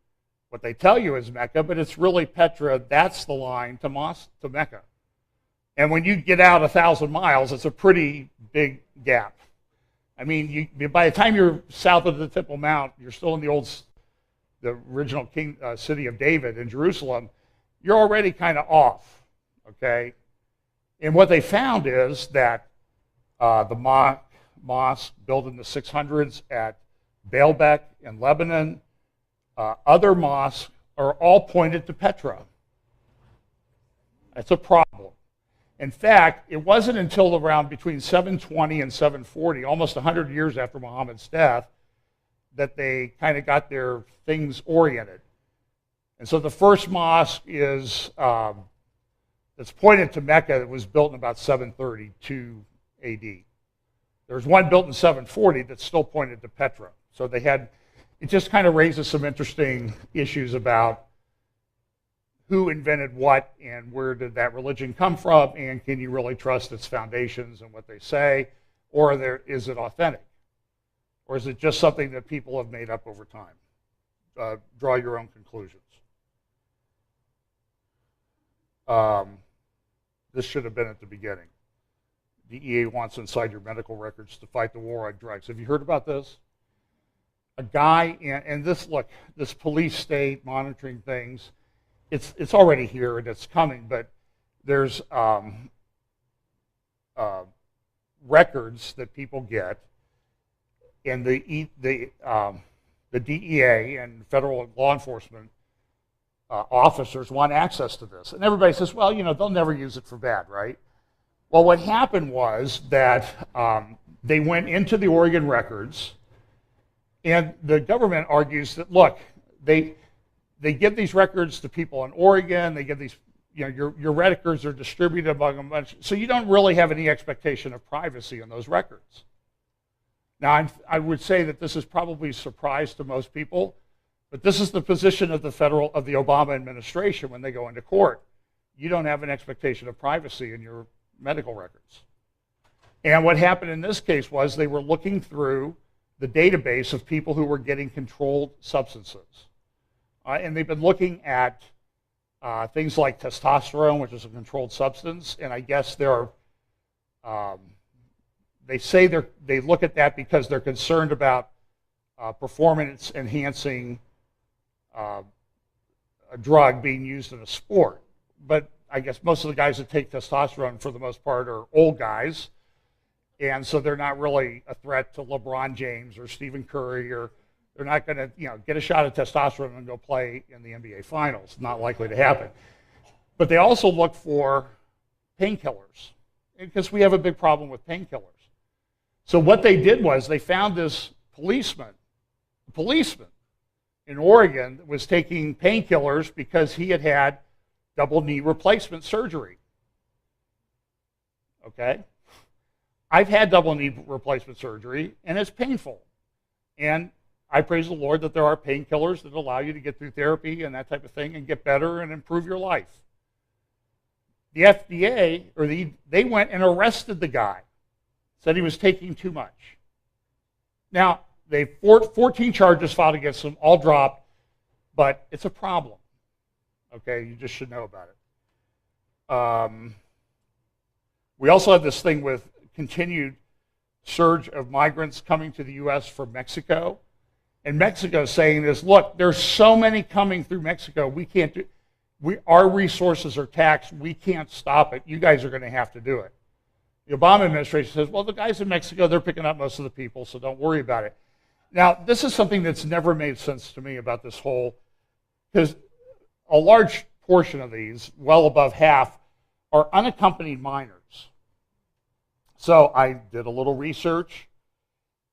what they tell you is Mecca, but it's really Petra. That's the line to Mecca. And when you get out 1,000 miles, it's a pretty big gap. I mean, by the time you're south of the Temple Mount, you're still in the original city of David in Jerusalem. You're already kind of off, okay? And what they found is that the mosque built in the 600s at Baalbek in Lebanon, other mosques are all pointed to Petra. That's a problem. In fact, it wasn't until around between 720 and 740, almost 100 years after Muhammad's death, that they kind of got their things oriented. And so the first mosque is that's pointed to Mecca that was built in about 732 AD. There's one built in 740 that's still pointed to Petra. So it just kind of raises some interesting issues about who invented what and where did that religion come from, and can you really trust its foundations and what they say, or is it authentic? Or is it just something that people have made up over time? Draw your own conclusions. This should have been at the beginning. DEA wants inside your medical records to fight the war on drugs. Have you heard about this? A guy, and this police state monitoring things, it's already here and it's coming, but there's records that people get, and the DEA and federal law enforcement officers want access to this. And everybody says, well, they'll never use it for bad, right? Well, what happened was that they went into the Oregon records, and the government argues that, look, they give these records to people in Oregon, they give these, your records are distributed among a bunch, so you don't really have any expectation of privacy in those records. Now, I would say that this is probably a surprise to most people, but this is the position of the Obama administration when they go into court. You don't have an expectation of privacy in your medical records. And what happened in this case was they were looking through the database of people who were getting controlled substances. And they've been looking at things like testosterone, which is a controlled substance, and I guess there are, they say they look at that because they're concerned about performance-enhancing a drug being used in a sport. But I guess most of the guys that take testosterone, for the most part, are old guys, and so they're not really a threat to LeBron James or Stephen Curry, or they're not going to, get a shot of testosterone and go play in the NBA Finals. Not likely to happen. But they also look for painkillers, because we have a big problem with painkillers. So what they did was they found this policeman in Oregon that was taking painkillers because he had had double knee replacement surgery. Okay? I've had double knee replacement surgery, and it's painful. And I praise the Lord that there are painkillers that allow you to get through therapy and that type of thing and get better and improve your life. The FDA, they went and arrested the guy, said he was taking too much. Now, they 14 charges filed against him, all dropped, but it's a problem. Okay, you just should know about it. We also have this thing with continued surge of migrants coming to the U.S. from Mexico. And Mexico saying this, look, there's so many coming through Mexico, we can't do, our resources are taxed, we can't stop it, you guys are going to have to do it. The Obama administration says, well, the guys in Mexico, they're picking up most of the people, so don't worry about it. Now, this is something that's never made sense to me about this whole, because a large portion of these, well above half, are unaccompanied minors. So I did a little research,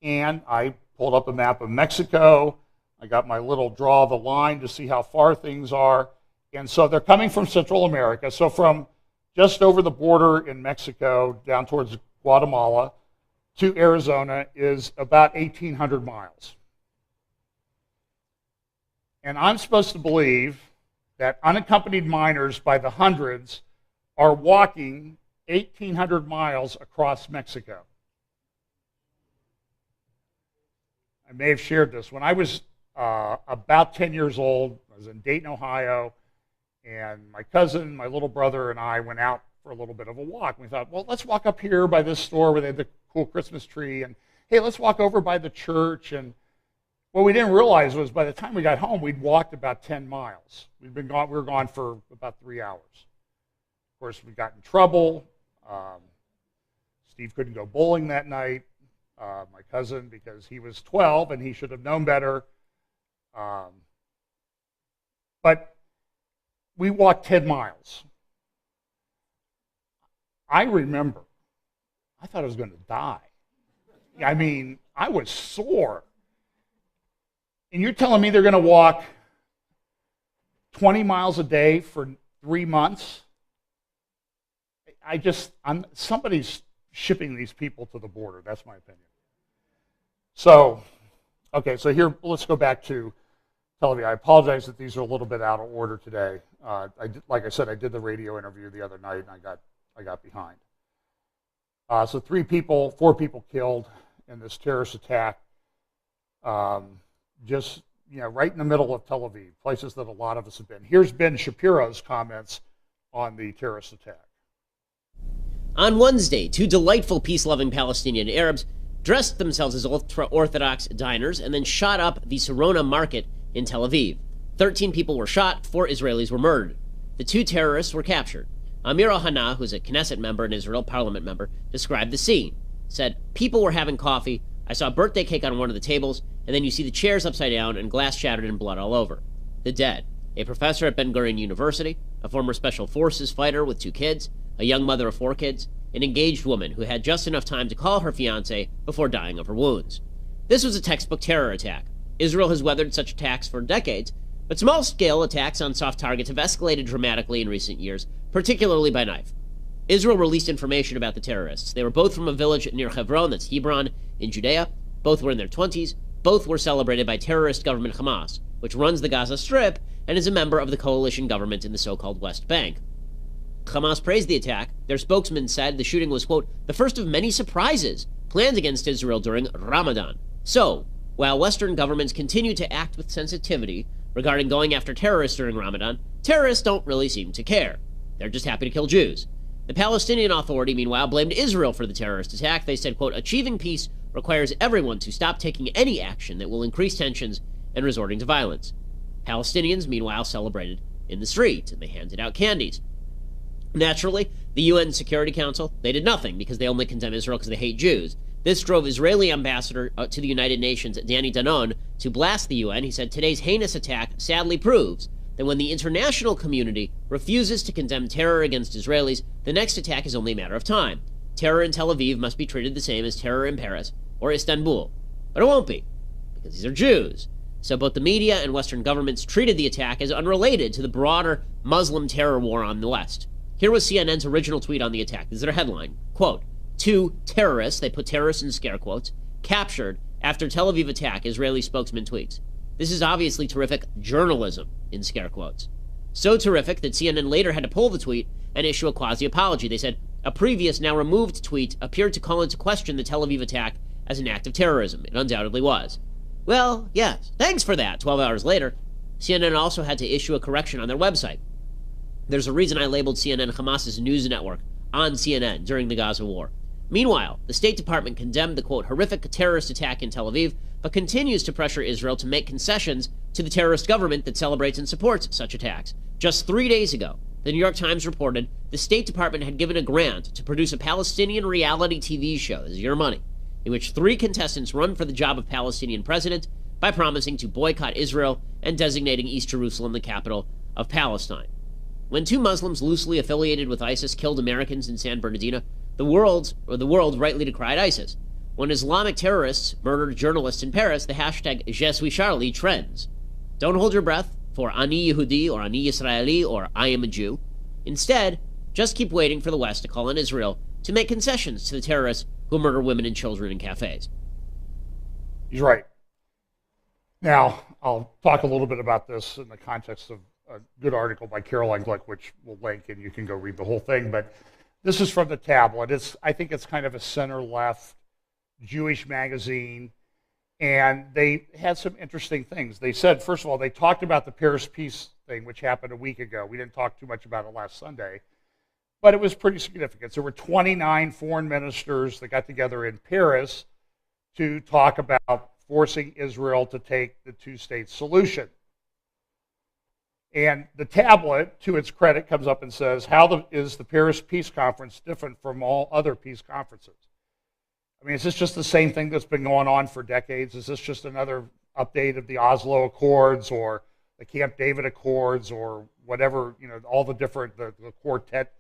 and I pulled up a map of Mexico. I got my little draw the line to see how far things are. And so they're coming from Central America. So from just over the border in Mexico down towards Guatemala to Arizona is about 1,800 miles. And I'm supposed to believe that unaccompanied minors by the hundreds are walking 1,800 miles across Mexico. I may have shared this. When I was about 10 years old, I was in Dayton, Ohio, and my cousin, my little brother, and I went out for a little bit of a walk. We thought, well, let's walk up here by this store where they had the cool Christmas tree, and hey, let's walk over by the church. And what we didn't realize was by the time we got home, we'd walked about 10 miles. We were gone for about 3 hours. Of course, we got in trouble. Steve couldn't go bowling that night. My cousin, because he was 12 and he should have known better. But we walked 10 miles. I remember, I thought I was going to die. I mean, I was sore. And you're telling me they're going to walk 20 miles a day for 3 months? Somebody's shipping these people to the border. That's my opinion. So, okay, so here, let's go back to Tel Aviv. I apologize that these are a little bit out of order today. Like I said, I did the radio interview the other night, and I got behind. So 4 people killed in this terrorist attack. Just right in the middle of Tel Aviv, places that a lot of us have been. Here's Ben Shapiro's comments on the terrorist attack. On Wednesday, 2 delightful peace-loving Palestinian Arabs dressed themselves as ultra-Orthodox diners and then shot up the Sarona market in Tel Aviv. 13 people were shot, 4 Israelis were murdered. The 2 terrorists were captured. Amir Ohana, who's a Knesset member and Israel parliament member, described the scene. Said, people were having coffee, I saw a birthday cake on one of the tables, and then you see the chairs upside down and glass shattered and blood all over. The dead. A professor at Ben Gurion University, a former Special Forces fighter with 2 kids, a young mother of 4 kids, an engaged woman who had just enough time to call her fiancé before dying of her wounds. This was a textbook terror attack. Israel has weathered such attacks for decades, but small-scale attacks on soft targets have escalated dramatically in recent years, particularly by knife. Israel released information about the terrorists. They were both from a village near Hebron, that's Hebron, in Judea. Both were in their 20s. Both were celebrated by terrorist government Hamas, which runs the Gaza Strip and is a member of the coalition government in the so-called West Bank. Hamas praised the attack. Their spokesman said the shooting was, quote, the first of many surprises planned against Israel during Ramadan. So, while Western governments continue to act with sensitivity regarding going after terrorists during Ramadan, Terrorists don't really seem to care. They're just happy to kill Jews. The Palestinian Authority, meanwhile, blamed Israel for the terrorist attack. They said, quote, achieving peace requires everyone to stop taking any action that will increase tensions and resorting to violence. Palestinians, meanwhile, celebrated in the streets, and they handed out candies. Naturally, the UN Security Council, they did nothing because they only condemn Israel because they hate Jews. This drove Israeli ambassador to the United Nations, Danny Danon, to blast the UN. He said, today's heinous attack sadly proves that when the international community refuses to condemn terror against Israelis, the next attack is only a matter of time. Terror in Tel Aviv must be treated the same as terror in Paris or Istanbul. But it won't be, because these are Jews. So both the media and Western governments treated the attack as unrelated to the broader Muslim terror war on the West. Here was CNN's original tweet on the attack. This is their headline. Quote, 2 terrorists, they put terrorists in scare quotes, captured after Tel Aviv attack, Israeli spokesman tweets. This is obviously terrific journalism, in scare quotes. So terrific that CNN later had to pull the tweet and issue a quasi-apology. They said a previous, now removed tweet appeared to call into question the Tel Aviv attack as an act of terrorism. It undoubtedly was. Well, yes, thanks for that. 12 hours later, CNN also had to issue a correction on their website. There's a reason I labeled CNN Hamas's news network on CNN during the Gaza war. Meanwhile, the State Department condemned the, quote, horrific terrorist attack in Tel Aviv, but continues to pressure Israel to make concessions to the terrorist government that celebrates and supports such attacks. Just 3 days ago, the New York Times reported the State Department had given a grant to produce a Palestinian reality TV show, this is your money, in which 3 contestants run for the job of Palestinian president by promising to boycott Israel and designating East Jerusalem the capital of Palestine. When 2 Muslims loosely affiliated with ISIS killed Americans in San Bernardino, the world rightly decried ISIS. When Islamic terrorists murdered journalists in Paris, the hashtag Je suis Charlie trends. Don't hold your breath for Ani Yehudi or Ani Yisraeli or I am a Jew. Instead, just keep waiting for the West to call on Israel to make concessions to the terrorists who murder women and children in cafes. He's right. Now, I'll talk a little bit about this in the context of a good article by Caroline Glick, which we'll link, and you can go read the whole thing. But this is from the Tablet. I think it's kind of a center-left Jewish magazine, and they had some interesting things. They said, first of all, they talked about the Paris Peace thing, which happened a week ago. We didn't talk too much about it last Sunday, but it was pretty significant. There were 29 foreign ministers that got together in Paris to talk about forcing Israel to take the 2-state solution. And the Tablet, to its credit, comes up and says, is the Paris Peace Conference different from all other peace conferences? I mean, is this just the same thing that's been going on for decades? Is this just another update of the Oslo Accords or the Camp David Accords or whatever, all the different, the Quartet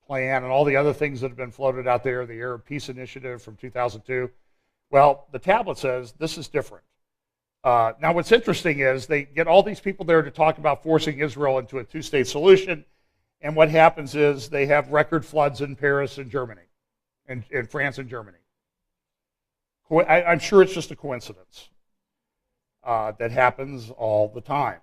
plan and all the other things that have been floated out there, the Arab Peace Initiative from 2002? Well, the Tablet says this is different. Now, what's interesting is they get all these people there to talk about forcing Israel into a 2-state solution, and what happens is they have record floods in Paris and Germany, and in France and Germany. I'm sure it's just a coincidence that happens all the time.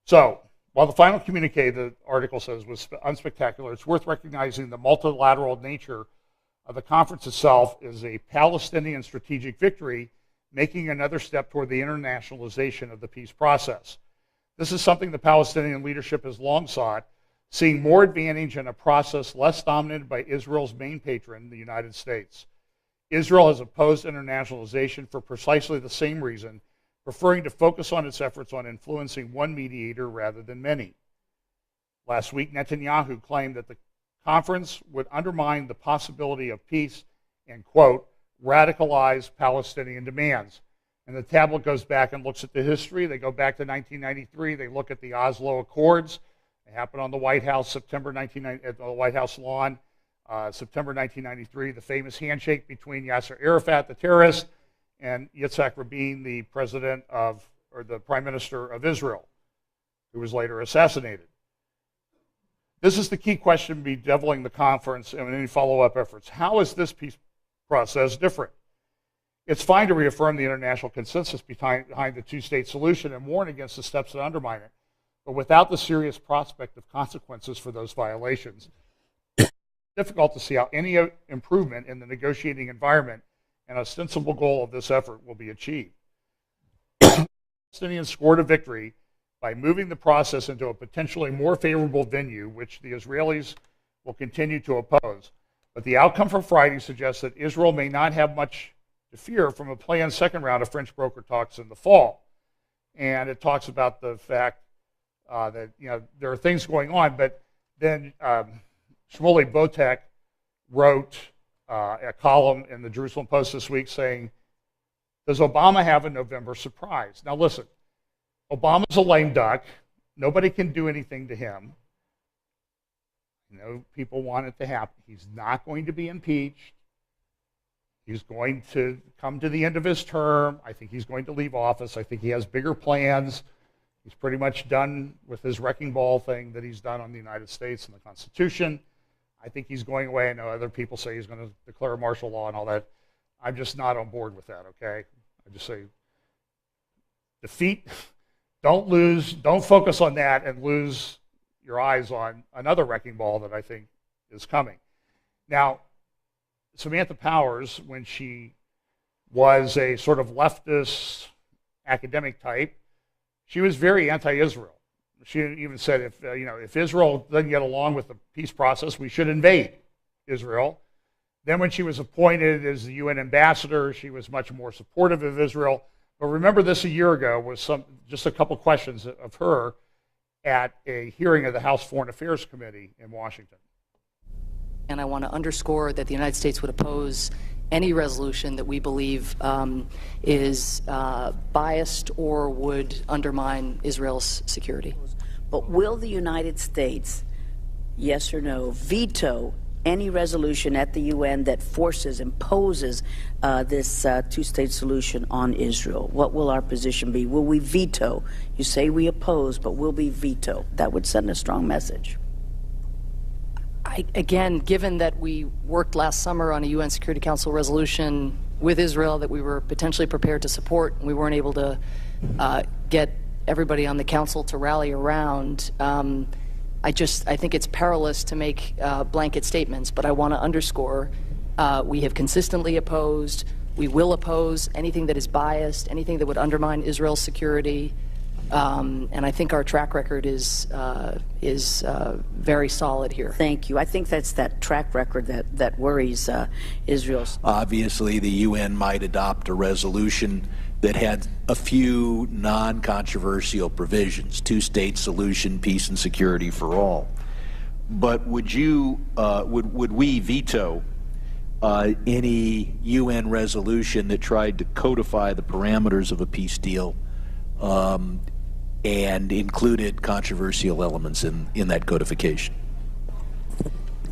So, while the final communique, the article says, was unspectacular, it's worth recognizing the multilateral nature of the conference itself is a Palestinian strategic victory, making another step toward the internationalization of the peace process. This is something the Palestinian leadership has long sought, seeing more advantage in a process less dominated by Israel's main patron, the United States. Israel has opposed internationalization for precisely the same reason, preferring to focus on its efforts on influencing one mediator rather than many. Last week, Netanyahu claimed that the conference would undermine the possibility of peace and, quote, radicalize Palestinian demands. And the Tablet goes back and looks at the history. They go back to 1993. They look at the Oslo Accords. They happened on the White House, at the White House lawn, September 1993. The famous handshake between Yasser Arafat, the terrorist, and Yitzhak Rabin, the the Prime Minister of Israel, who was later assassinated. This is the key question bedeviling the conference and any follow-up efforts. How is this peace process different? It's fine to reaffirm the international consensus behind the 2-state solution and warn against the steps that undermine it, but without the serious prospect of consequences for those violations, it's difficult to see how any improvement in the negotiating environment and ostensible goal of this effort will be achieved. The Palestinians scored a victory by moving the process into a potentially more favorable venue, which the Israelis will continue to oppose. But the outcome for Friday suggests that Israel may not have much to fear from a planned second round of French broker talks in the fall. And it talks about the fact that there are things going on, but then Shmuley Boteach wrote a column in the Jerusalem Post this week saying, does Obama have a November surprise? Now listen, Obama's a lame duck. Nobody can do anything to him. People want it to happen. He's not going to be impeached. He's going to come to the end of his term. I think he's going to leave office. I think he has bigger plans. He's pretty much done with his wrecking ball thing that he's done on the United States and the Constitution. I think he's going away. I know other people say he's going to declare martial law and all that. I'm just not on board with that, okay? I just say defeat, don't lose, don't focus on that and lose your eyes on another wrecking ball that I think is coming. Now, Samantha Powers, when she was a sort of leftist academic type, she was very anti-Israel. She even said, if Israel doesn't get along with the peace process, we should invade Israel. Then when she was appointed as the UN ambassador, she was much more supportive of Israel. But remember this a year ago was just a couple questions of her at a hearing of the House Foreign Affairs Committee in Washington. And I want to underscore that the United States would oppose any resolution that we believe is biased or would undermine Israel's security. But will the United States, yes or no, veto any resolution at the UN that imposes this two-state solution on Israel? What will our position be? Will we veto? You say we oppose, but will we veto? That would send a strong message. Again, given that we worked last summer on a UN Security Council resolution with Israel that we were potentially prepared to support, and we weren't able to get everybody on the council to rally around, I think it's perilous to make blanket statements, but I want to underscore we have consistently opposed, we will oppose anything that is biased, anything that would undermine Israel's security, and I think our track record is very solid here. Thank you. I think that's that track record that worries Israel. Obviously, the UN might adopt a resolution that had a few non-controversial provisions, two-state solution, peace and security for all. But would we veto any UN resolution that tried to codify the parameters of a peace deal and included controversial elements in that codification?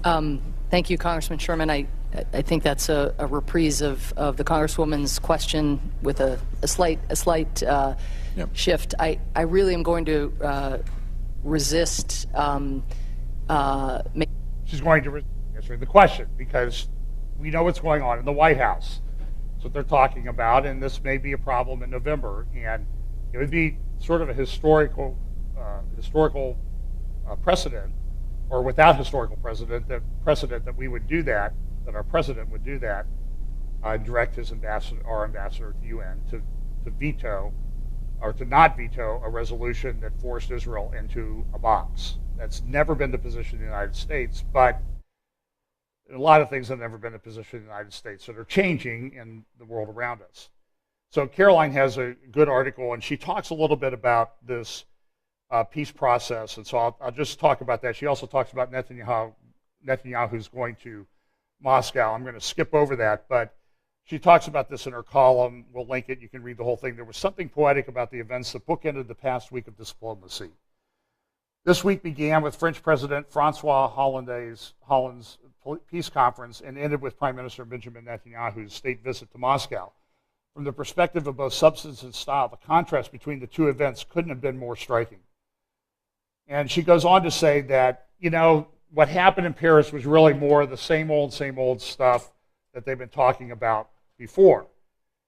Thank you, Congressman Sherman. I think that's a reprise of the Congresswoman's question with a slight yep. shift. I really am going to resist. She's going to answer the question because we know what's going on in the White House. That's what they're talking about, and this may be a problem in November. And it would be sort of a historical precedent, or without historical precedent that we would do that. That our president would do that, direct our ambassador to the UN to veto or to not veto a resolution that forced Israel into a box. That's never been the position of the United States, but a lot of things have never been the position of the United States that are changing in the world around us. So Caroline has a good article, and she talks a little bit about this peace process, and so I'll just talk about that. She also talks about Netanyahu's going to Moscow. I'm going to skip over that, but she talks about this in her column. We'll link it. You can read the whole thing. There was something poetic about the events that bookended the past week of diplomacy. This week began with French President Francois Hollande's peace conference and ended with Prime Minister Benjamin Netanyahu's state visit to Moscow. From the perspective of both substance and style, the contrast between the two events couldn't have been more striking. And she goes on to say that, what happened in Paris was really more of the same old stuff that they've been talking about before.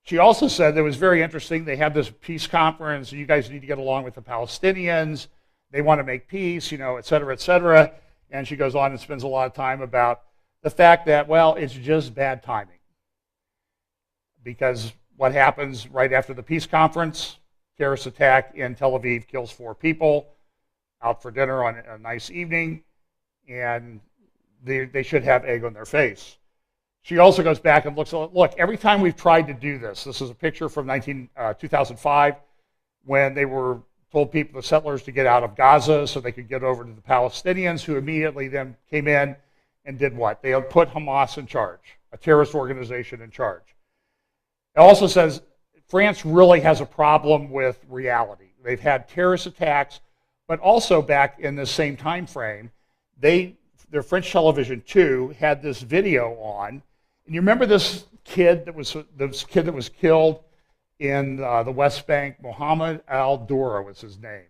She also said that it was very interesting. They had this peace conference. You guys need to get along with the Palestinians. They want to make peace, et cetera, et cetera. And she goes on and spends a lot of time about the fact that, well, it's just bad timing. Because what happens right after the peace conference? terrorist attack in Tel Aviv kills 4 people, out for dinner on a nice evening, and they should have egg on their face. She also goes back and looks, look, every time we've tried to do this is a picture from 2005 when they told the settlers to get out of Gaza so they could get over to the Palestinians, who immediately then came in and did what? They put Hamas in charge, a terrorist organization in charge. It also says France really has a problem with reality. They've had terrorist attacks, but also back in the same time frame, their French television too had this video on. And you remember this kid that was killed in the West Bank? Mohammed al-Dura was his name.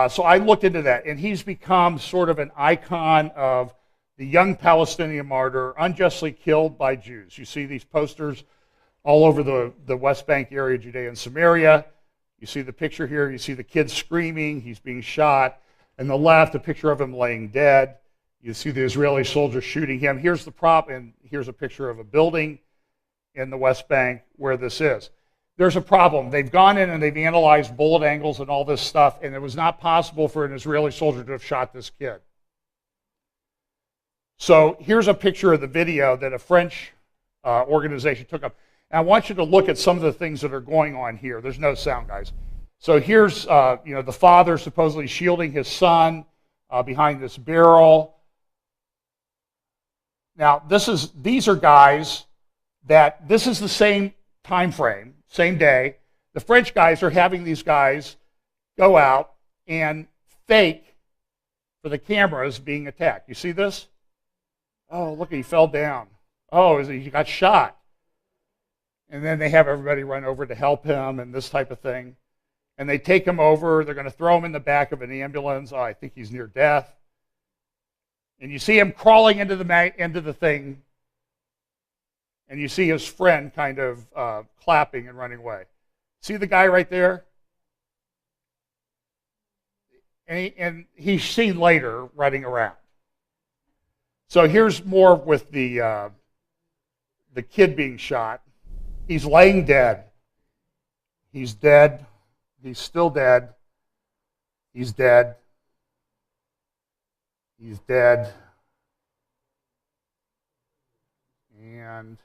So I looked into that, and he's become sort of an icon of the young Palestinian martyr unjustly killed by Jews. You see these posters all over the West Bank area, Judea and Samaria. You see the picture here. You see the kid screaming. He's being shot. On the left, a picture of him laying dead. You see the Israeli soldiers shooting him. Here's the prop, and here's a picture of a building in the West Bank where this is. There's a problem. They've gone in and they've analyzed bullet angles and all this stuff, and it was not possible for an Israeli soldier to have shot this kid. So here's a picture of the video that a French organization took up. And I want you to look at some of the things that are going on here. There's no sound, guys. So here's the father supposedly shielding his son behind this barrel. Now, these are guys that, this is the same time frame, same day. The French guys are having these guys go out and fake for the cameras being attacked. You see this? Oh, look, he fell down. Oh, he got shot. And then they have everybody run over to help him and this type of thing. And they take him over. They're going to throw him in the back of an ambulance. Oh, I think he's near death. And you see him crawling into the thing. And you see his friend kind of clapping and running away. See the guy right there? And he's seen later running around. So here's more with the kid being shot. He's laying dead. He's dead. He's still dead. He's dead. He's dead. And,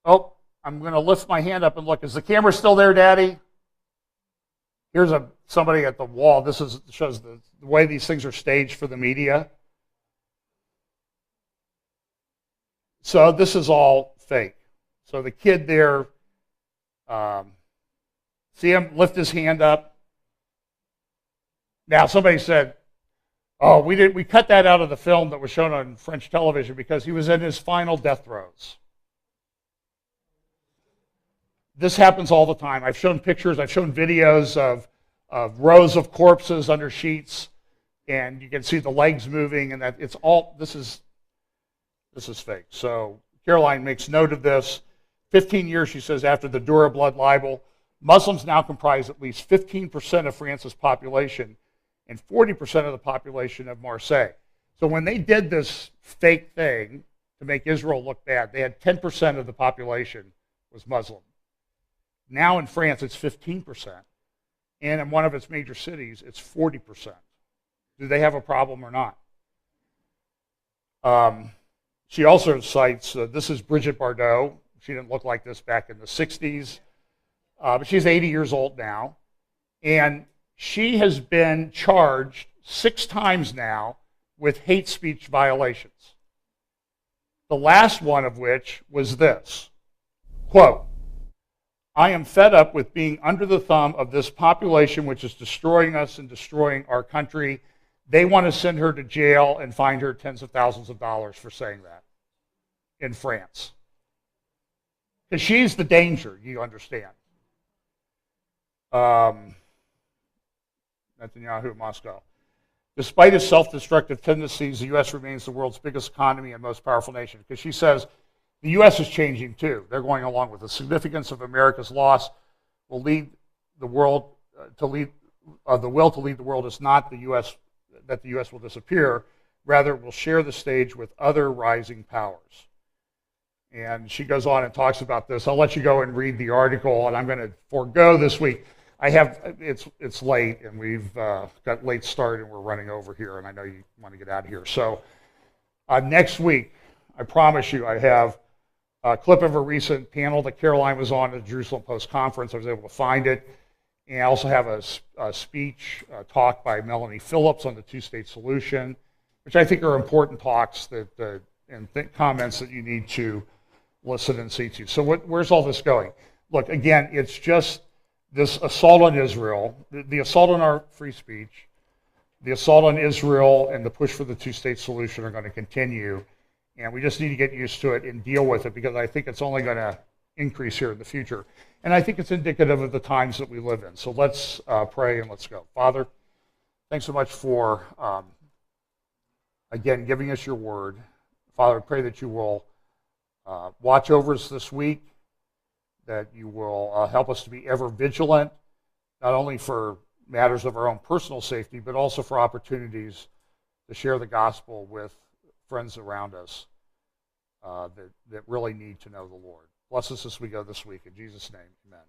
oh, I'm going to lift my hand up and look. Is the camera still there, Daddy? Here's somebody at the wall. This shows the way these things are staged for the media. So this is all fake. So the kid there, see him lift his hand up. Now somebody said, oh, we cut that out of the film that was shown on French television because he was in his final death throes. This happens all the time. I've shown pictures, I've shown videos of rows of corpses under sheets, and you can see the legs moving, and that it's all, this is fake. So Caroline makes note of this. 15 years, she says, after the Dura blood libel, Muslims now comprise at least 15% of France's population and 40% of the population of Marseille. So when they did this fake thing to make Israel look bad, they had 10% of the population was Muslim. Now in France, it's 15%. And in one of its major cities, it's 40%. Do they have a problem or not? She also cites, this is Brigitte Bardot. She didn't look like this back in the 60s. But she's 80 years old now. And she has been charged 6 times now with hate speech violations. The last one of which was this, quote, I am fed up with being under the thumb of this population which is destroying us and destroying our country. They want to send her to jail and fine her tens of thousands of dollars for saying that in France. Because she's the danger, you understand. Netanyahu, Moscow. Despite its self-destructive tendencies, the U.S. remains the world's biggest economy and most powerful nation. Because she says the U.S. is changing too. They're going along with the significance of America's loss will lead the world to lead. The will to lead the world is not the U.S. that the U.S. will disappear. Rather, it will share the stage with other rising powers. And she goes on and talks about this. I'll let you go and read the article, and I'm going to forego this week. It's late, and we've got late start, and we're running over here, and I know you want to get out of here. So next week, I promise you, I have a clip of a recent panel that Caroline was on at the Jerusalem Post Conference. I was able to find it. And I also have a speech, talk by Melanie Phillips on the two-state solution, which I think are important talks and comments that you need to listen and see to. So where's all this going? Look, again, it's just this assault on Israel, the assault on our free speech, the assault on Israel, and the push for the two-state solution are going to continue. And we just need to get used to it and deal with it, because I think it's only going to increase here in the future. And I think it's indicative of the times that we live in. So let's pray and let's go. Father, thanks so much for, again, giving us your word. Father, I pray that you will watch over us this week, that you will help us to be ever vigilant, not only for matters of our own personal safety, but also for opportunities to share the gospel with friends around us that really need to know the Lord. Bless us as we go this week. In Jesus' name, amen.